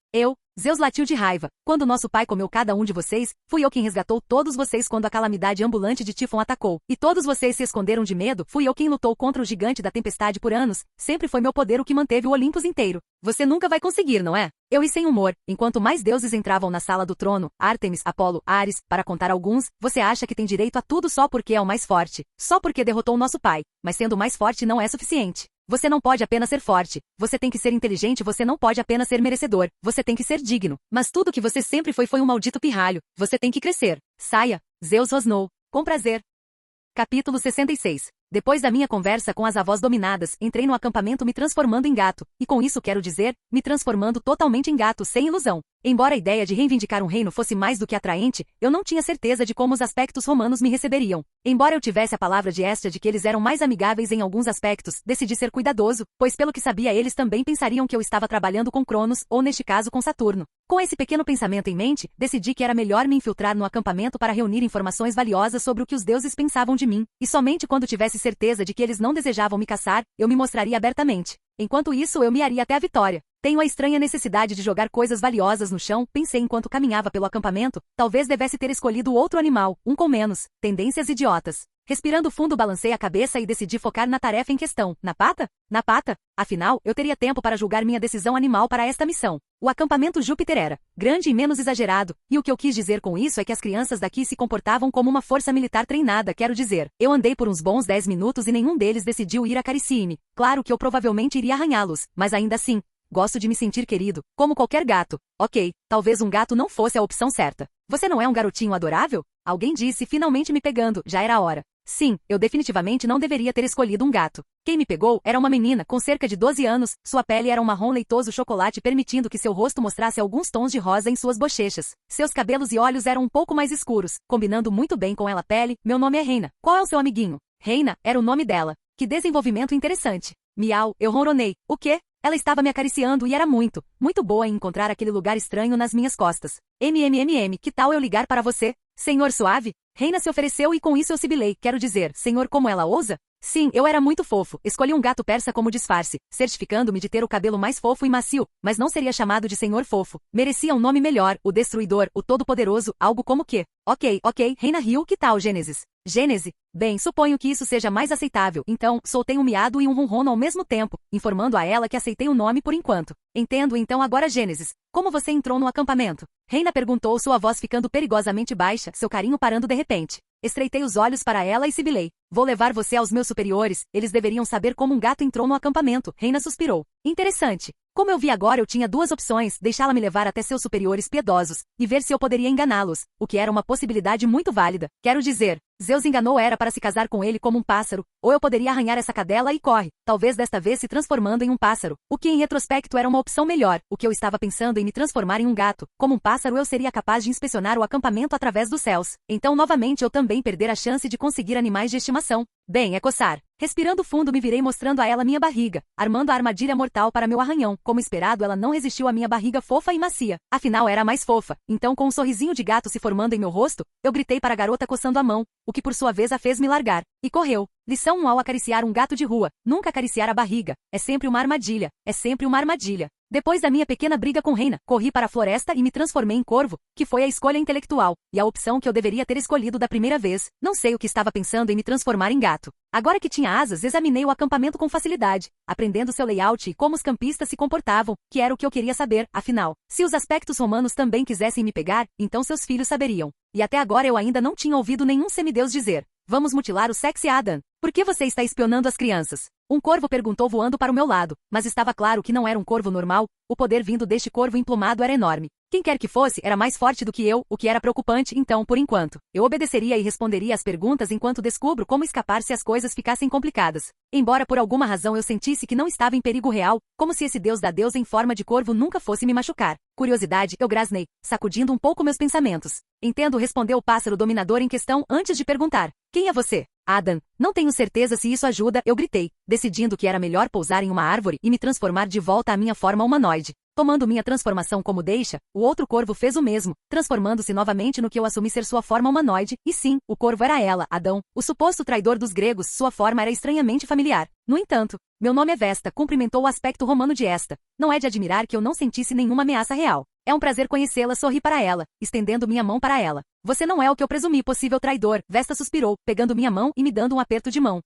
S1: Zeus latiu de raiva. Quando nosso pai comeu cada um de vocês, fui eu quem resgatou todos vocês quando a calamidade ambulante de Tifon atacou. E todos vocês se esconderam de medo, fui eu quem lutou contra o gigante da tempestade por anos. Sempre foi meu poder o que manteve o Olympus inteiro. Você nunca vai conseguir, não é? Eu e sem humor, enquanto mais deuses entravam na sala do trono, Ártemis, Apolo, Ares, para contar alguns, você acha que tem direito a tudo só porque é o mais forte. Só porque derrotou nosso pai. Mas sendo mais forte não é suficiente. Você não pode apenas ser forte, você tem que ser inteligente, você não pode apenas ser merecedor, você tem que ser digno. Mas tudo que você sempre foi um maldito pirralho, você tem que crescer. Saia, Zeus rosnou, com prazer. Capítulo 66. Depois da minha conversa com as avós dominadas, entrei no acampamento me transformando em gato, e com isso quero dizer, me transformando totalmente em gato sem ilusão. Embora a ideia de reivindicar um reino fosse mais do que atraente, eu não tinha certeza de como os aspectos romanos me receberiam. Embora eu tivesse a palavra de Hestia de que eles eram mais amigáveis em alguns aspectos, decidi ser cuidadoso, pois pelo que sabia eles também pensariam que eu estava trabalhando com Cronos, ou neste caso com Saturno. Com esse pequeno pensamento em mente, decidi que era melhor me infiltrar no acampamento para reunir informações valiosas sobre o que os deuses pensavam de mim, e somente quando tivesse certeza de que eles não desejavam me caçar, eu me mostraria abertamente. Enquanto isso, eu miaria até a vitória. Tenho a estranha necessidade de jogar coisas valiosas no chão, pensei enquanto caminhava pelo acampamento. Talvez devesse ter escolhido outro animal, um com menos. Tendências idiotas. Respirando fundo, balancei a cabeça e decidi focar na tarefa em questão. Na pata? Na pata? Afinal, eu teria tempo para julgar minha decisão animal para esta missão. O acampamento Júpiter era grande e menos exagerado, e o que eu quis dizer com isso é que as crianças daqui se comportavam como uma força militar treinada, quero dizer. Eu andei por uns bons 10 minutos e nenhum deles decidiu ir acariciar-me. Claro que eu provavelmente iria arranhá-los, mas ainda assim, gosto de me sentir querido, como qualquer gato. Ok, talvez um gato não fosse a opção certa. Você não é um garotinho adorável? Alguém disse, finalmente me pegando, já era hora. Sim, eu definitivamente não deveria ter escolhido um gato. Quem me pegou era uma menina com cerca de 12 anos, sua pele era um marrom leitoso chocolate permitindo que seu rosto mostrasse alguns tons de rosa em suas bochechas. Seus cabelos e olhos eram um pouco mais escuros, combinando muito bem com ela pele. Meu nome é Reina. Qual é o seu amiguinho? Reina, era o nome dela. Que desenvolvimento interessante. Miau, eu ronronei. O quê? Ela estava me acariciando e era muito boa em encontrar aquele lugar estranho nas minhas costas. Que tal eu ligar para você? Senhor suave? Reina se ofereceu e com isso eu sibilei, quero dizer, senhor como ela ousa? Sim, eu era muito fofo, escolhi um gato persa como disfarce, certificando-me de ter o cabelo mais fofo e macio, mas não seria chamado de senhor fofo. Merecia um nome melhor, o destruidor, o todo-poderoso, algo como que. Ok, Reina riu, que tal Gênesis? Gênese? Bem, suponho que isso seja mais aceitável, então, soltei um miado e um ronrono ao mesmo tempo, informando a ela que aceitei o nome por enquanto. Entendo então agora Gênesis. Como você entrou no acampamento? Reina perguntou, sua voz ficando perigosamente baixa, seu carinho parando de repente. Estreitei os olhos para ela e sibilei. Vou levar você aos meus superiores, eles deveriam saber como um gato entrou no acampamento. Reina suspirou. Interessante. Como eu vi agora, eu tinha duas opções, deixá-la me levar até seus superiores piedosos, e ver se eu poderia enganá-los, o que era uma possibilidade muito válida. Quero dizer, Zeus enganou Hera para se casar com ele como um pássaro, ou eu poderia arranhar essa cadela e corre, talvez desta vez se transformando em um pássaro, o que em retrospecto era uma opção melhor, o que eu estava pensando em me transformar em um gato. Como um pássaro eu seria capaz de inspecionar o acampamento através dos céus, então novamente eu também perder a chance de conseguir animais de estimação. Bem, é coçar. Respirando fundo me virei mostrando a ela minha barriga, armando a armadilha mortal para meu arranhão. Como esperado, ela não resistiu à minha barriga fofa e macia. Afinal, era a mais fofa. Então, com um sorrisinho de gato se formando em meu rosto, eu gritei para a garota coçando a mão, o que por sua vez a fez me largar. E correu. Lição 1 ao acariciar um gato de rua. Nunca acariciar a barriga. É sempre uma armadilha. É sempre uma armadilha. Depois da minha pequena briga com Reina, corri para a floresta e me transformei em corvo, que foi a escolha intelectual, e a opção que eu deveria ter escolhido da primeira vez. Não sei o que estava pensando em me transformar em gato. Agora que tinha asas, examinei o acampamento com facilidade, aprendendo seu layout e como os campistas se comportavam, que era o que eu queria saber, afinal. Se os aspectos romanos também quisessem me pegar, então seus filhos saberiam. E até agora eu ainda não tinha ouvido nenhum semideus dizer: vamos mutilar o sexy Adam. Por que você está espionando as crianças? Um corvo perguntou voando para o meu lado, mas estava claro que não era um corvo normal, o poder vindo deste corvo emplumado era enorme. Quem quer que fosse era mais forte do que eu, o que era preocupante, então, por enquanto. Eu obedeceria e responderia às perguntas enquanto descubro como escapar se as coisas ficassem complicadas. Embora por alguma razão eu sentisse que não estava em perigo real, como se esse deus da deusa em forma de corvo nunca fosse me machucar. Curiosidade, eu grasnei, sacudindo um pouco meus pensamentos. Entendo, respondeu o pássaro dominador em questão antes de perguntar. Quem é você? Adam. Não tenho certeza se isso ajuda, eu gritei, decidindo que era melhor pousar em uma árvore e me transformar de volta à minha forma humanoide. Tomando minha transformação como deixa, o outro corvo fez o mesmo, transformando-se novamente no que eu assumi ser sua forma humanoide, e sim, o corvo era ela, Adão, o suposto traidor dos gregos, sua forma era estranhamente familiar. No entanto, meu nome é Vesta, cumprimentou o aspecto romano de esta. Não é de admirar que eu não sentisse nenhuma ameaça real. É um prazer conhecê-la, sorri para ela, estendendo minha mão para ela. Você não é o que eu presumi, possível traidor, Vesta suspirou, pegando minha mão e me dando um aperto de mão.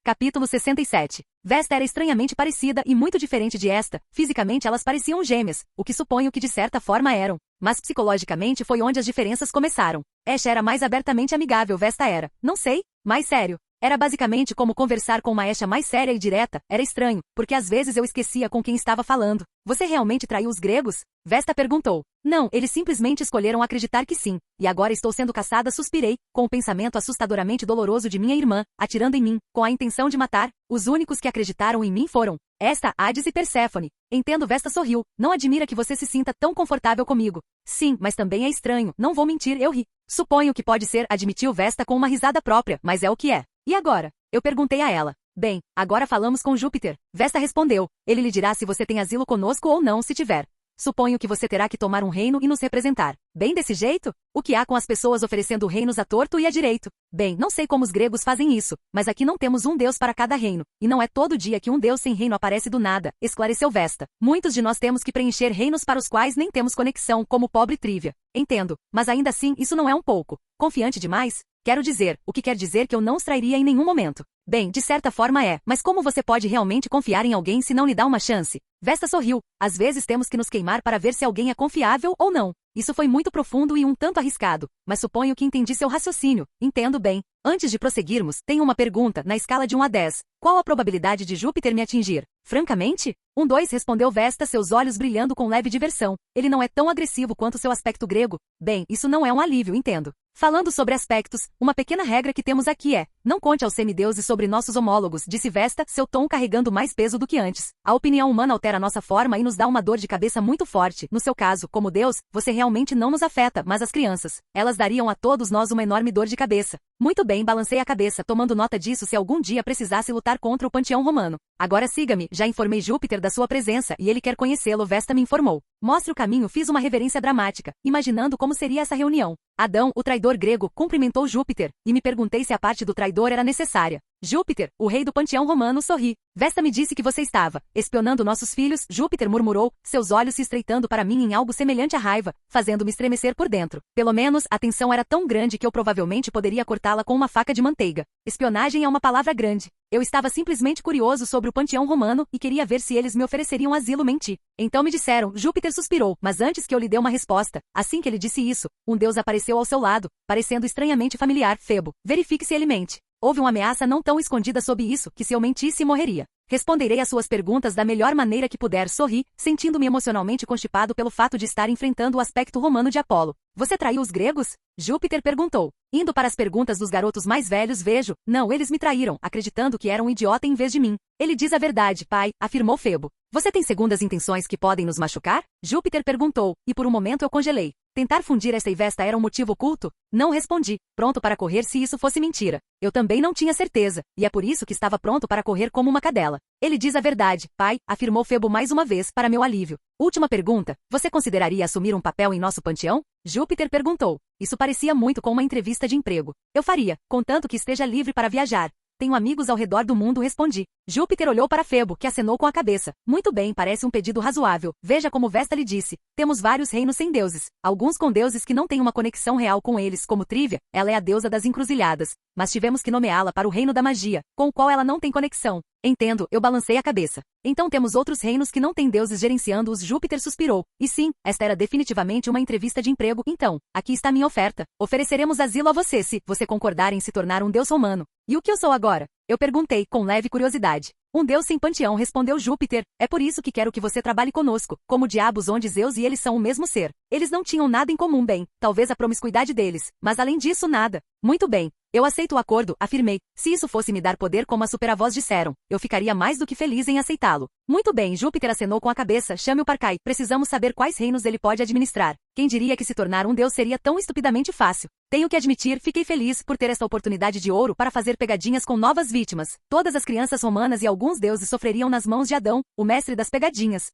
S1: Capítulo 67. Vesta era estranhamente parecida e muito diferente de esta, fisicamente elas pareciam gêmeas, o que suponho que de certa forma eram, mas psicologicamente foi onde as diferenças começaram. Esha era mais abertamente amigável, Vesta era, não sei, mais sério. Era basicamente como conversar com uma Esha mais séria e direta, era estranho, porque às vezes eu esquecia com quem estava falando. Você realmente traiu os gregos? Vesta perguntou. Não, eles simplesmente escolheram acreditar que sim, e agora estou sendo caçada, suspirei, com o pensamento assustadoramente doloroso de minha irmã, atirando em mim, com a intenção de matar. Os únicos que acreditaram em mim foram esta, Hades e Perséfone. Entendo, Vesta sorriu, não admira que você se sinta tão confortável comigo. Sim, mas também é estranho, não vou mentir, eu ri. Suponho que pode ser, admitiu Vesta com uma risada própria, mas é o que é. E agora? Eu perguntei a ela. Bem, agora falamos com Júpiter. Vesta respondeu. Ele lhe dirá se você tem asilo conosco ou não se tiver. Suponho que você terá que tomar um reino e nos representar. Bem desse jeito? O que há com as pessoas oferecendo reinos a torto e a direito? Bem, não sei como os gregos fazem isso, mas aqui não temos um deus para cada reino, e não é todo dia que um deus sem reino aparece do nada, esclareceu Vesta. Muitos de nós temos que preencher reinos para os quais nem temos conexão, como o pobre Trívia. Entendo, mas ainda assim isso não é um pouco confiante demais? Quero dizer, o que quer dizer que eu não os trairia em nenhum momento. Bem, de certa forma é, mas como você pode realmente confiar em alguém se não lhe dá uma chance? Vesta sorriu. Às vezes temos que nos queimar para ver se alguém é confiável ou não. Isso foi muito profundo e um tanto arriscado, mas suponho que entendi seu raciocínio. Entendo bem. Antes de prosseguirmos, tenho uma pergunta, na escala de 1 a 10. Qual a probabilidade de Júpiter me atingir? Francamente? 2 respondeu Vesta, seus olhos brilhando com leve diversão. Ele não é tão agressivo quanto seu aspecto grego. Bem, isso não é um alívio, entendo. Falando sobre aspectos, uma pequena regra que temos aqui é: não conte aos semideuses sobre nossos homólogos, disse Vesta, seu tom carregando mais peso do que antes. A opinião humana altera nossa forma e nos dá uma dor de cabeça muito forte. No seu caso, como Deus, você realmente não nos afeta, mas as crianças. Elas dariam a todos nós uma enorme dor de cabeça. Muito bem, balancei a cabeça, tomando nota disso se algum dia precisasse lutar contra o panteão romano. Agora siga-me, já informei Júpiter da sua presença e ele quer conhecê-lo, Vesta me informou. Mostre o caminho, fiz uma reverência dramática, imaginando como seria essa reunião. Adão, o traidor grego, cumprimentou Júpiter, e me perguntei se a parte do traidor era necessária. Júpiter, o rei do panteão romano, sorri. Vesta me disse que você estava espionando nossos filhos, Júpiter murmurou, seus olhos se estreitando para mim em algo semelhante à raiva, fazendo-me estremecer por dentro. Pelo menos, a tensão era tão grande que eu provavelmente poderia cortá-la com uma faca de manteiga. Espionagem é uma palavra grande. Eu estava simplesmente curioso sobre o panteão romano e queria ver se eles me ofereceriam asilo, menti. Então me disseram, Júpiter suspirou, mas antes que eu lhe dê uma resposta, assim que ele disse isso, um deus apareceu ao seu lado, parecendo estranhamente familiar, Febo. Verifique se ele mente. Houve uma ameaça não tão escondida sob isso, que se eu mentisse morreria. Responderei às suas perguntas da melhor maneira que puder, sorri, sentindo-me emocionalmente constipado pelo fato de estar enfrentando o aspecto romano de Apolo. Você traiu os gregos? Júpiter perguntou. Indo para as perguntas dos garotos mais velhos, vejo, não, eles me traíram, acreditando que era um idiota em vez de mim. Ele diz a verdade, pai, afirmou Febo. Você tem segundas intenções que podem nos machucar? Júpiter perguntou, e por um momento eu congelei. Tentar fundir esta e Vesta era um motivo oculto? Não respondi, pronto para correr se isso fosse mentira. Eu também não tinha certeza, e é por isso que estava pronto para correr como uma cadela. Ele diz a verdade, pai, afirmou Febo mais uma vez, para meu alívio. Última pergunta, você consideraria assumir um papel em nosso panteão? Júpiter perguntou. Isso parecia muito com uma entrevista de emprego. Eu faria, contanto que esteja livre para viajar. Tenho amigos ao redor do mundo, respondi. Júpiter olhou para Febo, que acenou com a cabeça. Muito bem, parece um pedido razoável. Veja como Vesta lhe disse. Temos vários reinos sem deuses. Alguns com deuses que não têm uma conexão real com eles, como Trívia, ela é a deusa das encruzilhadas. Mas tivemos que nomeá-la para o reino da magia, com o qual ela não tem conexão. Entendo, eu balancei a cabeça. Então temos outros reinos que não têm deuses gerenciando-os, Júpiter suspirou. E sim, esta era definitivamente uma entrevista de emprego, então, aqui está minha oferta. Ofereceremos asilo a você se você concordar em se tornar um deus romano. E o que eu sou agora? Eu perguntei, com leve curiosidade. Um deus sem panteão, respondeu Júpiter. É por isso que quero que você trabalhe conosco, como diabos onde Zeus e eles são o mesmo ser. Eles não tinham nada em comum, bem, talvez a promiscuidade deles, mas além disso nada. Muito bem. Eu aceito o acordo, afirmei. Se isso fosse me dar poder como as superavós disseram, eu ficaria mais do que feliz em aceitá-lo. Muito bem, Júpiter acenou com a cabeça, chame o Parcai. Precisamos saber quais reinos ele pode administrar. Quem diria que se tornar um deus seria tão estupidamente fácil? Tenho que admitir, fiquei feliz por ter esta oportunidade de ouro para fazer pegadinhas com novas vítimas. Todas as crianças romanas e alguns deuses sofreriam nas mãos de Adão, o mestre das pegadinhas.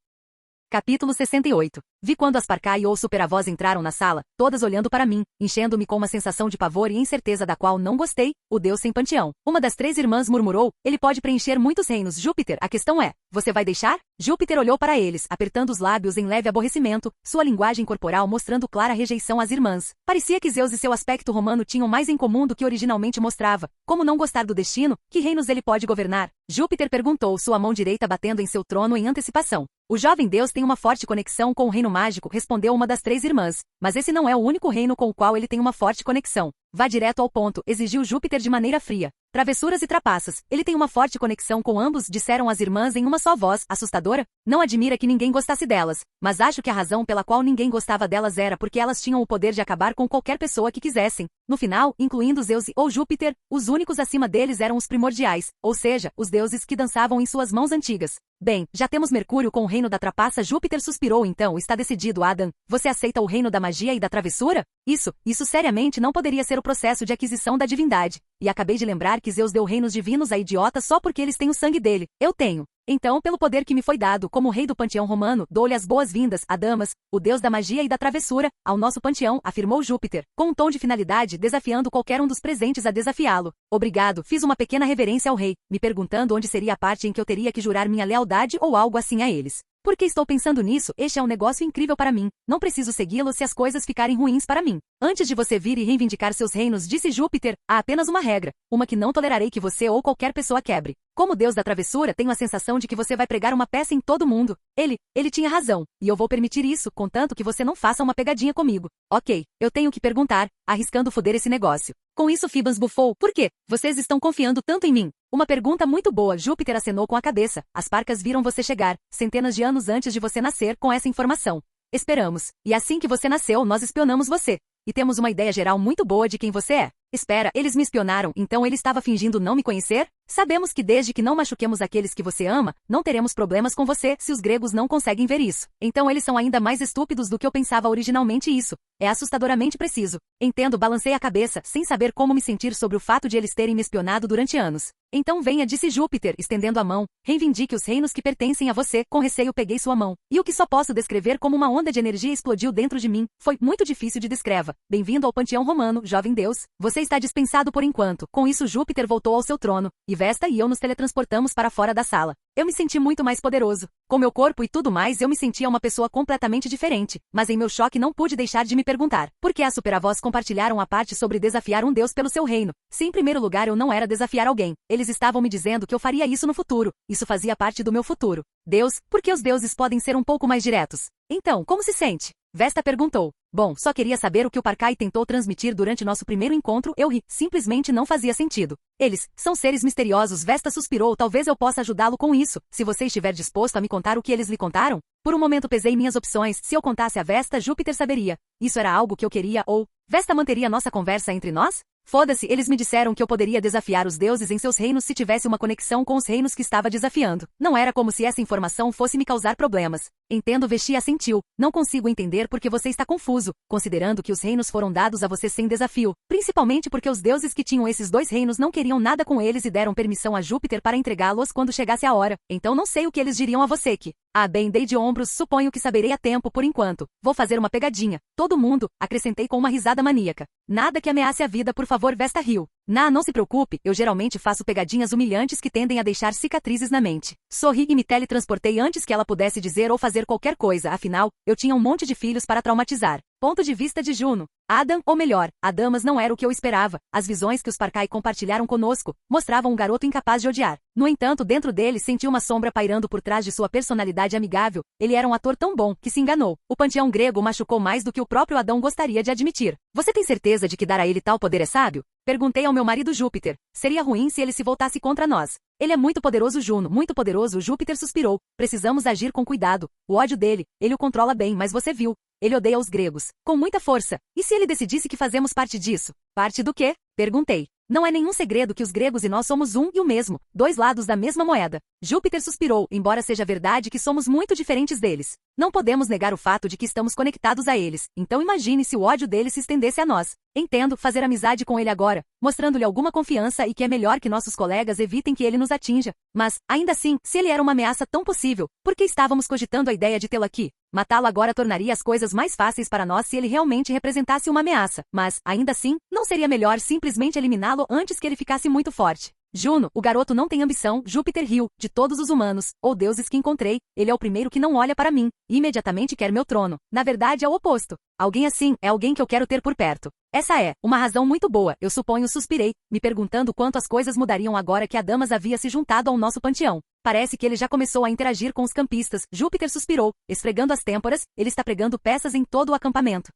S1: Capítulo 68. Vi quando as Parcai ou superavós entraram na sala, todas olhando para mim, enchendo-me com uma sensação de pavor e incerteza da qual não gostei, o deus sem panteão. Uma das 3 irmãs murmurou, ele pode preencher muitos reinos, Júpiter, a questão é, você vai deixar? Júpiter olhou para eles, apertando os lábios em leve aborrecimento, sua linguagem corporal mostrando clara rejeição às irmãs. Parecia que Zeus e seu aspecto romano tinham mais em comum do que originalmente mostrava. Como não gostar do destino? Que reinos ele pode governar? Júpiter perguntou, sua mão direita batendo em seu trono em antecipação. O jovem deus tem uma forte conexão com o reino mágico, respondeu uma das 3 irmãs. Mas esse não é o único reino com o qual ele tem uma forte conexão. Vá direto ao ponto, exigiu Júpiter de maneira fria. Travessuras e trapaças. Ele tem uma forte conexão com ambos, disseram as irmãs em uma só voz, assustadora. Não admira que ninguém gostasse delas, mas acho que a razão pela qual ninguém gostava delas era porque elas tinham o poder de acabar com qualquer pessoa que quisessem. No final, incluindo Zeus ou Júpiter, os únicos acima deles eram os primordiais, ou seja, os deuses que dançavam em suas mãos antigas. Bem, já temos Mercúrio com o reino da trapaça, Júpiter suspirou, então está decidido, Adam. Você aceita o reino da magia e da travessura? Isso seriamente não poderia ser o processo de aquisição da divindade. E acabei de lembrar que Zeus deu reinos divinos a idiotas só porque eles têm o sangue dele. Eu tenho. Então, pelo poder que me foi dado como rei do panteão romano, dou-lhe as boas-vindas, a Damas, o deus da magia e da travessura, ao nosso panteão, afirmou Júpiter, com um tom de finalidade desafiando qualquer um dos presentes a desafiá-lo. Obrigado, fiz uma pequena reverência ao rei, me perguntando onde seria a parte em que eu teria que jurar minha lealdade ou algo assim a eles. Por que estou pensando nisso? Este é um negócio incrível para mim. Não preciso segui-lo se as coisas ficarem ruins para mim. Antes de você vir e reivindicar seus reinos, disse Júpiter, há apenas uma regra, uma que não tolerarei que você ou qualquer pessoa quebre. Como deus da travessura, tenho a sensação de que você vai pregar uma peça em todo mundo. Ele tinha razão, e eu vou permitir isso, contanto que você não faça uma pegadinha comigo. Ok, eu tenho que perguntar, arriscando foder esse negócio. Com isso Fibas bufou, por quê? Vocês estão confiando tanto em mim? Uma pergunta muito boa, Júpiter acenou com a cabeça. As parcas viram você chegar, centenas de anos antes de você nascer, com essa informação. Esperamos. E assim que você nasceu, nós espionamos você. E temos uma ideia geral muito boa de quem você é. Espera, eles me espionaram, então ele estava fingindo não me conhecer? Sabemos que desde que não machuquemos aqueles que você ama, não teremos problemas com você se os gregos não conseguem ver isso. Então eles são ainda mais estúpidos do que eu pensava originalmente isso. É assustadoramente preciso. Entendo, balancei a cabeça, sem saber como me sentir sobre o fato de eles terem me espionado durante anos. Então venha, disse Júpiter, estendendo a mão. Reivindique os reinos que pertencem a você. Com receio peguei sua mão. E o que só posso descrever como uma onda de energia explodiu dentro de mim. Foi muito difícil de descreva. Bem-vindo ao panteão romano, jovem deus. Você está dispensado por enquanto. Com isso Júpiter voltou ao seu trono. E Vesta e eu nos teletransportamos para fora da sala. Eu me senti muito mais poderoso. Com meu corpo e tudo mais eu me sentia uma pessoa completamente diferente. Mas em meu choque não pude deixar de me perguntar. Por que as superavós compartilharam a parte sobre desafiar um deus pelo seu reino? Se em primeiro lugar eu não era desafiar alguém. Eles estavam me dizendo que eu faria isso no futuro. Isso fazia parte do meu futuro. Deus, por que os deuses podem ser um pouco mais diretos? Então, como se sente? Vesta perguntou. Bom, só queria saber o que o Parcai tentou transmitir durante nosso primeiro encontro. Eu ri, simplesmente não fazia sentido. Eles são seres misteriosos. Vesta suspirou. Talvez eu possa ajudá-lo com isso, se você estiver disposto a me contar o que eles lhe contaram. Por um momento pesei minhas opções. Se eu contasse a Vesta, Júpiter saberia. Isso era algo que eu queria ou Vesta manteria nossa conversa entre nós? Foda-se, eles me disseram que eu poderia desafiar os deuses em seus reinos se tivesse uma conexão com os reinos que estava desafiando. Não era como se essa informação fosse me causar problemas. Entendo, Vesti assentiu. Não consigo entender porque você está confuso, considerando que os reinos foram dados a você sem desafio. Principalmente porque os deuses que tinham esses dois reinos não queriam nada com eles e deram permissão a Júpiter para entregá-los quando chegasse a hora. Então não sei o que eles diriam a você que... Ah, bem, dei de ombros, suponho que saberei a tempo por enquanto. Vou fazer uma pegadinha. Todo mundo, acrescentei com uma risada maníaca. Nada que ameace a vida, por favor, Vesta riu. Não se preocupe, eu geralmente faço pegadinhas humilhantes que tendem a deixar cicatrizes na mente. Sorri e me teletransportei antes que ela pudesse dizer ou fazer qualquer coisa, afinal, eu tinha um monte de filhos para traumatizar. Ponto de vista de Juno. Adam, ou melhor, a Damas não era o que eu esperava. As visões que os Parcai compartilharam conosco mostravam um garoto incapaz de odiar. No entanto, dentro dele senti uma sombra pairando por trás de sua personalidade amigável. Ele era um ator tão bom que se enganou. O panteão grego o machucou mais do que o próprio Adão gostaria de admitir. Você tem certeza de que dar a ele tal poder é sábio? Perguntei ao meu marido Júpiter. Seria ruim se ele se voltasse contra nós. Ele é muito poderoso, Juno, muito poderoso, Júpiter suspirou. Precisamos agir com cuidado. O ódio dele, ele o controla bem, mas você viu. Ele odeia os gregos. Com muita força. E se ele decidisse que fazemos parte disso? Parte do quê? Perguntei. Não é nenhum segredo que os gregos e nós somos um e o mesmo, dois lados da mesma moeda. Júpiter suspirou, embora seja verdade que somos muito diferentes deles. Não podemos negar o fato de que estamos conectados a eles, então imagine se o ódio deles se estendesse a nós. Entendo, fazer amizade com ele agora, mostrando-lhe alguma confiança e que é melhor que nossos colegas evitem que ele nos atinja. Mas, ainda assim, se ele era uma ameaça tão possível, por que estávamos cogitando a ideia de tê-lo aqui? Matá-lo agora tornaria as coisas mais fáceis para nós se ele realmente representasse uma ameaça. Mas, ainda assim, não seria melhor simplesmente eliminá-lo antes que ele ficasse muito forte? Juno, o garoto não tem ambição, Júpiter riu, de todos os humanos, ou deuses que encontrei, ele é o primeiro que não olha para mim, e imediatamente quer meu trono. Na verdade é o oposto. Alguém assim, é alguém que eu quero ter por perto. Essa é, uma razão muito boa, eu suponho, suspirei, me perguntando quanto as coisas mudariam agora que a Damas havia se juntado ao nosso panteão. Parece que ele já começou a interagir com os campistas, Júpiter suspirou, esfregando as têmporas, ele está pregando peças em todo o acampamento.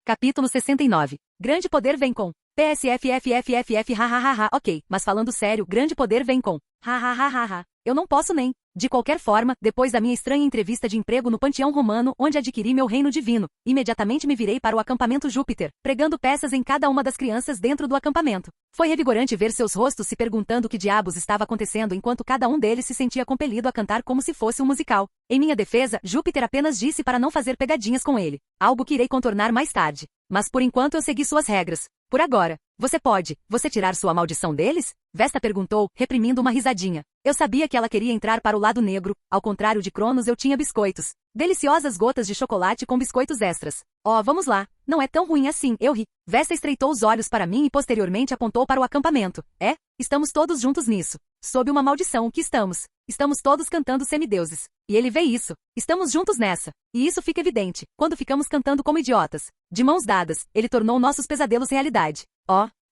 S1: Capítulo 69. Grande poder vem com PSFFFFF hahaha. Ok, mas falando sério, grande poder vem com hahaha. Eu não posso nem. De qualquer forma, depois da minha estranha entrevista de emprego no panteão romano, onde adquiri meu reino divino, imediatamente me virei para o acampamento Júpiter, pregando peças em cada uma das crianças dentro do acampamento. Foi revigorante ver seus rostos se perguntando o que diabos estava acontecendo enquanto cada um deles se sentia compelido a cantar como se fosse um musical. Em minha defesa, Júpiter apenas disse para não fazer pegadinhas com ele, algo que irei contornar mais tarde. Mas por enquanto eu segui suas regras. Por agora. Você tirar sua maldição deles? Vesta perguntou, reprimindo uma risadinha. Eu sabia que ela queria entrar para o lado negro, ao contrário de Cronos eu tinha biscoitos. Deliciosas gotas de chocolate com biscoitos extras. Oh, vamos lá. Não é tão ruim assim, eu ri. Vesta estreitou os olhos para mim e posteriormente apontou para o acampamento. Estamos todos juntos nisso. Sob uma maldição, o que estamos? Estamos todos cantando semideuses. E ele vê isso. Estamos juntos nessa. E isso fica evidente, quando ficamos cantando como idiotas. De mãos dadas, ele tornou nossos pesadelos realidade.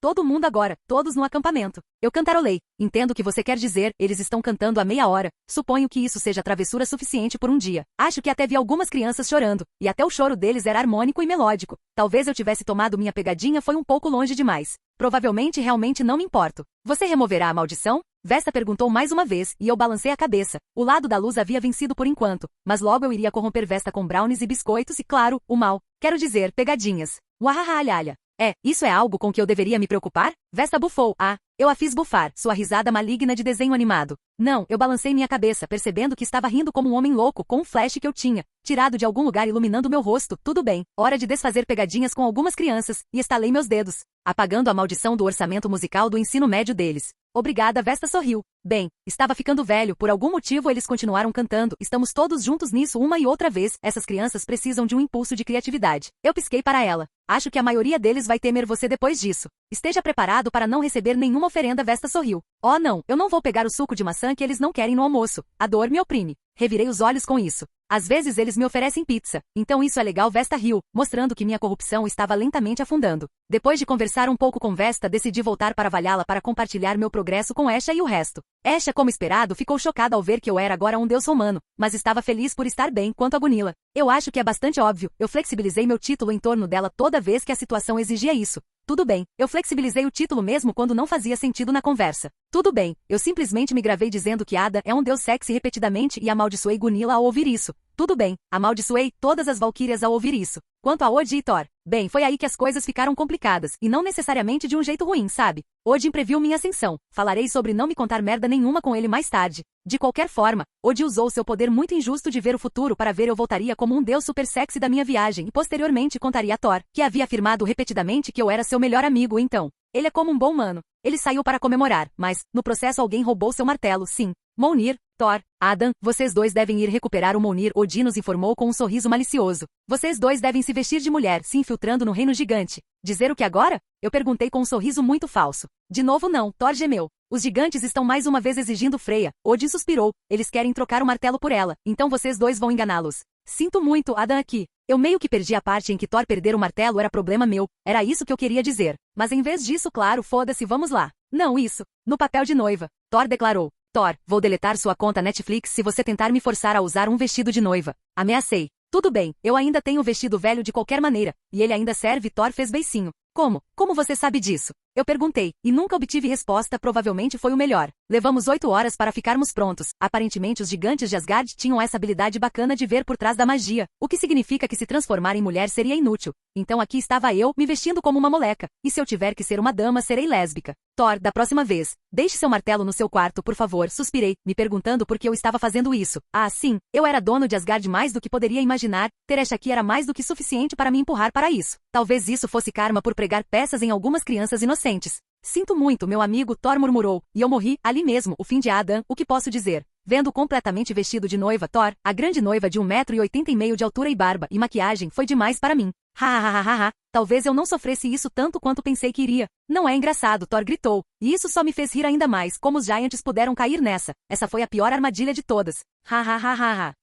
S1: Todo mundo agora, todos no acampamento. Eu cantarolei. Entendo o que você quer dizer, eles estão cantando há meia hora. Suponho que isso seja travessura suficiente por um dia. Acho que até vi algumas crianças chorando, e até o choro deles era harmônico e melódico. Talvez eu tivesse tomado minha pegadinha foi um pouco longe demais. Provavelmente realmente não me importo. Você removerá a maldição? Vesta perguntou mais uma vez, e eu balancei a cabeça. O lado da luz havia vencido por enquanto, mas logo eu iria corromper Vesta com brownies e biscoitos e, claro, o mal. Quero dizer, pegadinhas. Uahahalhalha. Isso é algo com que eu deveria me preocupar? Vesta bufou. Eu a fiz bufar, sua risada maligna de desenho animado. Não, eu balancei minha cabeça, percebendo que estava rindo como um homem louco com um flash que eu tinha, tirado de algum lugar iluminando meu rosto. Tudo bem, hora de desfazer pegadinhas com algumas crianças, e estalei meus dedos, apagando a maldição do orçamento musical do ensino médio deles. Obrigada, Vesta sorriu. Bem, estava ficando velho, por algum motivo eles continuaram cantando, estamos todos juntos nisso uma e outra vez, essas crianças precisam de um impulso de criatividade. Eu pisquei para ela. Acho que a maioria deles vai temer você depois disso. Esteja preparado para não receber nenhuma oferenda, Vesta sorriu. Oh não, eu não vou pegar o suco de maçã que eles não querem no almoço. A dor me oprime. Revirei os olhos com isso. Às vezes eles me oferecem pizza. Então isso é legal, Vesta riu, mostrando que minha corrupção estava lentamente afundando. Depois de conversar um pouco com Vesta, decidi voltar para Valhalla para compartilhar meu progresso com Esha e o resto. Esha, como esperado, ficou chocada ao ver que eu era agora um deus romano, mas estava feliz por estar bem quanto a Gunilla. Eu acho que é bastante óbvio, eu flexibilizei meu título em torno dela toda vez que a situação exigia isso. Tudo bem, eu flexibilizei o título mesmo quando não fazia sentido na conversa. Tudo bem, eu simplesmente me gravei dizendo que Ada é um deus sexy repetidamente e amaldiçoei Gunilla ao ouvir isso. Tudo bem, amaldiçoei todas as valquírias ao ouvir isso. Quanto a Odin e Thor, bem, foi aí que as coisas ficaram complicadas, e não necessariamente de um jeito ruim, sabe? Odin previu minha ascensão. Falarei sobre não me contar merda nenhuma com ele mais tarde. De qualquer forma, Odin usou seu poder muito injusto de ver o futuro para ver eu voltaria como um deus super sexy da minha viagem e posteriormente contaria a Thor, que havia afirmado repetidamente que eu era seu melhor amigo então. Ele é como um bom mano. Ele saiu para comemorar, mas, no processo alguém roubou seu martelo, sim. Mjolnir, Thor, Adam, vocês dois devem ir recuperar o Mjolnir, Odin nos informou com um sorriso malicioso. Vocês dois devem se vestir de mulher, se infiltrando no reino gigante. Dizer o que agora? Eu perguntei com um sorriso muito falso. De novo não, Thor gemeu. Os gigantes estão mais uma vez exigindo Freya. Odin suspirou. Eles querem trocar o martelo por ela, então vocês dois vão enganá-los. Sinto muito, Adam aqui. Eu meio que perdi a parte em que Thor perder o martelo era problema meu. Era isso que eu queria dizer. Mas em vez disso, claro, foda-se, vamos lá. Não isso. No papel de noiva. Thor declarou. Thor, vou deletar sua conta Netflix se você tentar me forçar a usar um vestido de noiva. Ameacei. Tudo bem, eu ainda tenho o vestido velho de qualquer maneira, e ele ainda serve. Thor fez beicinho. Como? Como você sabe disso? Eu perguntei, e nunca obtive resposta. Provavelmente foi o melhor. Levamos 8 horas para ficarmos prontos. Aparentemente os gigantes de Asgard tinham essa habilidade bacana de ver por trás da magia, o que significa que se transformar em mulher seria inútil. Então aqui estava eu, me vestindo como uma moleca, e se eu tiver que ser uma dama serei lésbica. Thor, da próxima vez, deixe seu martelo no seu quarto, por favor, suspirei, me perguntando por que eu estava fazendo isso. Ah, sim, eu era dono de Asgard mais do que poderia imaginar, ter Esha aqui era mais do que suficiente para me empurrar para isso. Talvez isso fosse karma por pregar peças em algumas crianças inocentes. Sinto muito, meu amigo, Thor murmurou, e eu morri, ali mesmo, o fim de Adam, o que posso dizer? Vendo completamente vestido de noiva, Thor, a grande noiva de 1,80 m de altura e barba e maquiagem, foi demais para mim. Ha. Talvez eu não sofresse isso tanto quanto pensei que iria. Não é engraçado, Thor gritou, e isso só me fez rir ainda mais, como os Giants puderam cair nessa. Essa foi a pior armadilha de todas. Ha.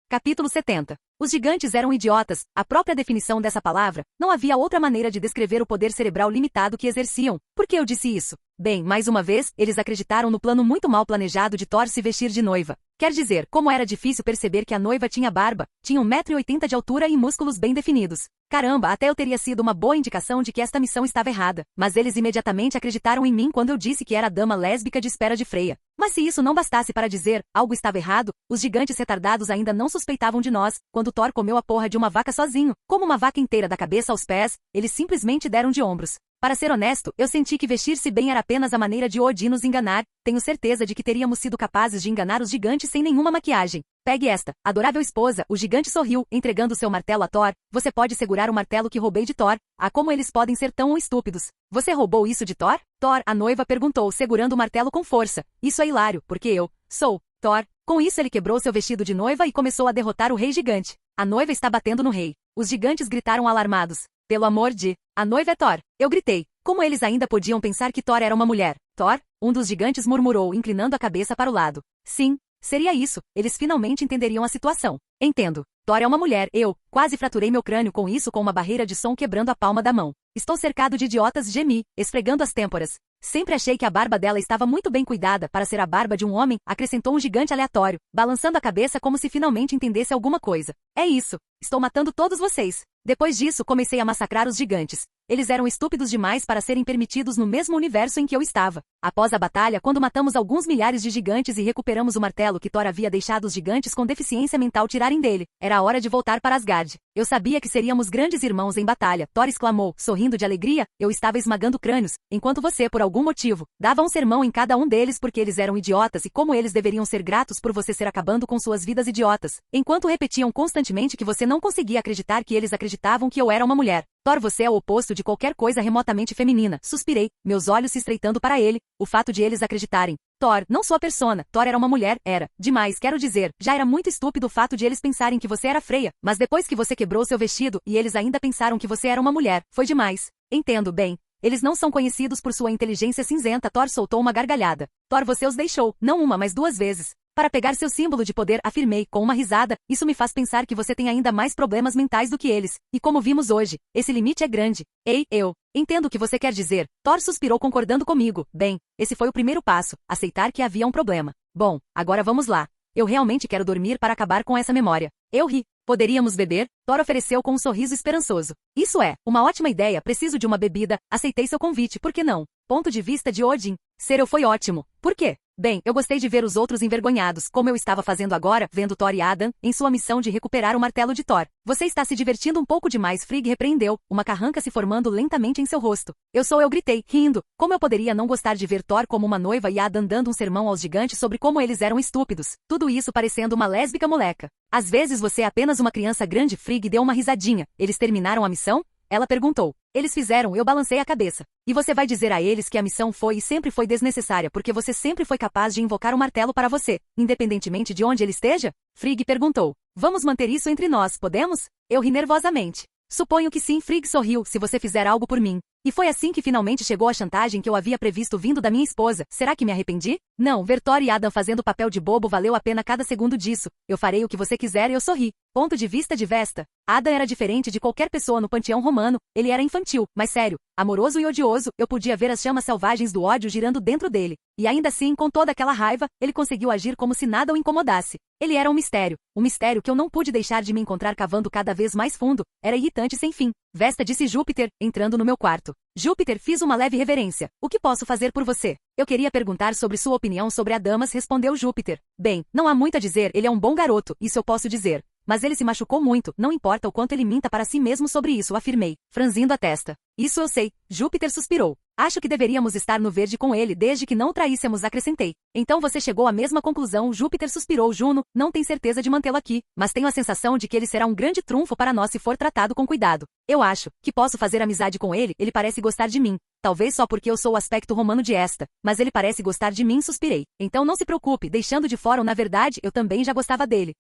S1: Capítulo 70. Os gigantes eram idiotas, a própria definição dessa palavra, não havia outra maneira de descrever o poder cerebral limitado que exerciam. Por que eu disse isso? Bem, mais uma vez, eles acreditaram no plano muito mal planejado de Thor se vestir de noiva. Quer dizer, como era difícil perceber que a noiva tinha barba, tinha 1,80 m de altura e músculos bem definidos. Caramba, até eu teria sido uma boa indicação de que esta missão estava errada, mas eles imediatamente acreditaram em mim quando eu disse que era a dama lésbica de espera de Freya. Mas se isso não bastasse para dizer, algo estava errado, os gigantes retardados ainda não suspeitavam de nós, quando Thor comeu a porra de uma vaca sozinho, como uma vaca inteira da cabeça aos pés, eles simplesmente deram de ombros. Para ser honesto, eu senti que vestir-se bem era apenas a maneira de Odin nos enganar, tenho certeza de que teríamos sido capazes de enganar os gigantes sem nenhuma maquiagem. Pegue esta, adorável esposa, o gigante sorriu, entregando seu martelo a Thor. Você pode segurar o martelo que roubei de Thor. Ah, como eles podem ser tão estúpidos. Você roubou isso de Thor? Thor, a noiva perguntou, segurando o martelo com força. Isso é hilário, porque eu sou Thor. Com isso ele quebrou seu vestido de noiva e começou a derrotar o rei gigante. A noiva está batendo no rei. Os gigantes gritaram alarmados. Pelo amor de... A noiva é Thor. Eu gritei. Como eles ainda podiam pensar que Thor era uma mulher? Thor? Um dos gigantes murmurou, inclinando a cabeça para o lado. Sim, seria isso. Eles finalmente entenderiam a situação. Entendo. Thor é uma mulher. Eu quase fraturei meu crânio com isso com uma barreira de som quebrando a palma da mão. Estou cercado de idiotas, gemi, esfregando as têmporas. Sempre achei que a barba dela estava muito bem cuidada para ser a barba de um homem, acrescentou um gigante aleatório, balançando a cabeça como se finalmente entendesse alguma coisa. É isso. Estou matando todos vocês. Depois disso, comecei a massacrar os gigantes. Eles eram estúpidos demais para serem permitidos no mesmo universo em que eu estava. Após a batalha, quando matamos alguns milhares de gigantes e recuperamos o martelo que Thor havia deixado os gigantes com deficiência mental tirarem dele, era hora de voltar para Asgard. Eu sabia que seríamos grandes irmãos em batalha, Thor exclamou, sorrindo de alegria. Eu estava esmagando crânios, enquanto você, por algum motivo, dava um sermão em cada um deles porque eles eram idiotas e como eles deveriam ser gratos por você ser acabando com suas vidas idiotas. Enquanto repetiam constantemente que você não conseguia acreditar que eles acreditavam que eu era uma mulher. Thor, você é o oposto de qualquer coisa remotamente feminina. Suspirei, meus olhos se estreitando para ele, o fato de eles acreditarem. Thor, não sua persona. Thor era uma mulher, era. Demais, quero dizer, já era muito estúpido o fato de eles pensarem que você era Freya, mas depois que você quebrou seu vestido e eles ainda pensaram que você era uma mulher, foi demais. Entendo, bem. Eles não são conhecidos por sua inteligência cinzenta. Thor soltou uma gargalhada. Thor, você os deixou, não uma, mas duas vezes. Para pegar seu símbolo de poder, afirmei, com uma risada, isso me faz pensar que você tem ainda mais problemas mentais do que eles. E como vimos hoje, esse limite é grande. Ei, eu entendo o que você quer dizer. Thor suspirou concordando comigo. Bem, esse foi o primeiro passo, aceitar que havia um problema. Bom, agora vamos lá. Eu realmente quero dormir para acabar com essa memória. Eu ri. Poderíamos beber? Thor ofereceu com um sorriso esperançoso. Isso é, uma ótima ideia, preciso de uma bebida. Aceitei seu convite, por que não? Ponto de vista de Odin. Ser eu foi ótimo. Por quê? Bem, eu gostei de ver os outros envergonhados, como eu estava fazendo agora, vendo Thor e Adam, em sua missão de recuperar o martelo de Thor. Você está se divertindo um pouco demais, Frigg repreendeu, uma carranca se formando lentamente em seu rosto. Eu gritei, rindo. Como eu poderia não gostar de ver Thor como uma noiva e Adam dando um sermão aos gigantes sobre como eles eram estúpidos. Tudo isso parecendo uma lésbica moleca. Às vezes você é apenas uma criança grande, Frigg deu uma risadinha. Eles terminaram a missão? Ela perguntou. Eles fizeram, eu balancei a cabeça. E você vai dizer a eles que a missão foi e sempre foi desnecessária porque você sempre foi capaz de invocar o martelo para você, independentemente de onde ele esteja? Frigg perguntou. Vamos manter isso entre nós, podemos? Eu ri nervosamente. Suponho que sim, Frigg sorriu, se você fizer algo por mim. E foi assim que finalmente chegou a chantagem que eu havia previsto vindo da minha esposa. Será que me arrependi? Não, ver Thor e Adam fazendo papel de bobo valeu a pena cada segundo disso. Eu farei o que você quiser e eu sorri. Ponto de vista de Vesta. Adam era diferente de qualquer pessoa no panteão romano. Ele era infantil, mas sério, amoroso e odioso. Eu podia ver as chamas selvagens do ódio girando dentro dele. E ainda assim, com toda aquela raiva, ele conseguiu agir como se nada o incomodasse. Ele era um mistério que eu não pude deixar de me encontrar cavando cada vez mais fundo. Era irritante sem fim. Vesta, disse Júpiter, entrando no meu quarto. Júpiter, fiz uma leve reverência. O que posso fazer por você? Eu queria perguntar sobre sua opinião sobre Adamas, respondeu Júpiter. Bem, não há muito a dizer, ele é um bom garoto, isso eu posso dizer. Mas ele se machucou muito, não importa o quanto ele minta para si mesmo sobre isso, afirmei, franzindo a testa. Isso eu sei, Júpiter suspirou. Acho que deveríamos estar no verde com ele desde que não o traíssemos, acrescentei. Então você chegou à mesma conclusão, Júpiter suspirou. Juno, não tem certeza de mantê-lo aqui, mas tenho a sensação de que ele será um grande trunfo para nós se for tratado com cuidado. Eu acho que posso fazer amizade com ele, ele parece gostar de mim. Talvez só porque eu sou o aspecto romano de esta, mas ele parece gostar de mim, suspirei. Então não se preocupe, deixando de fora, na verdade, eu também já gostava dele.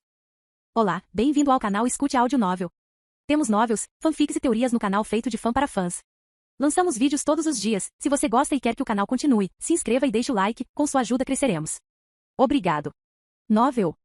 S1: Olá, bem-vindo ao canal Escute Áudio Novel. Temos novels, fanfics e teorias no canal feito de fã para fãs. Lançamos vídeos todos os dias. Se você gosta e quer que o canal continue, se inscreva e deixe o like, com sua ajuda cresceremos. Obrigado. Novel.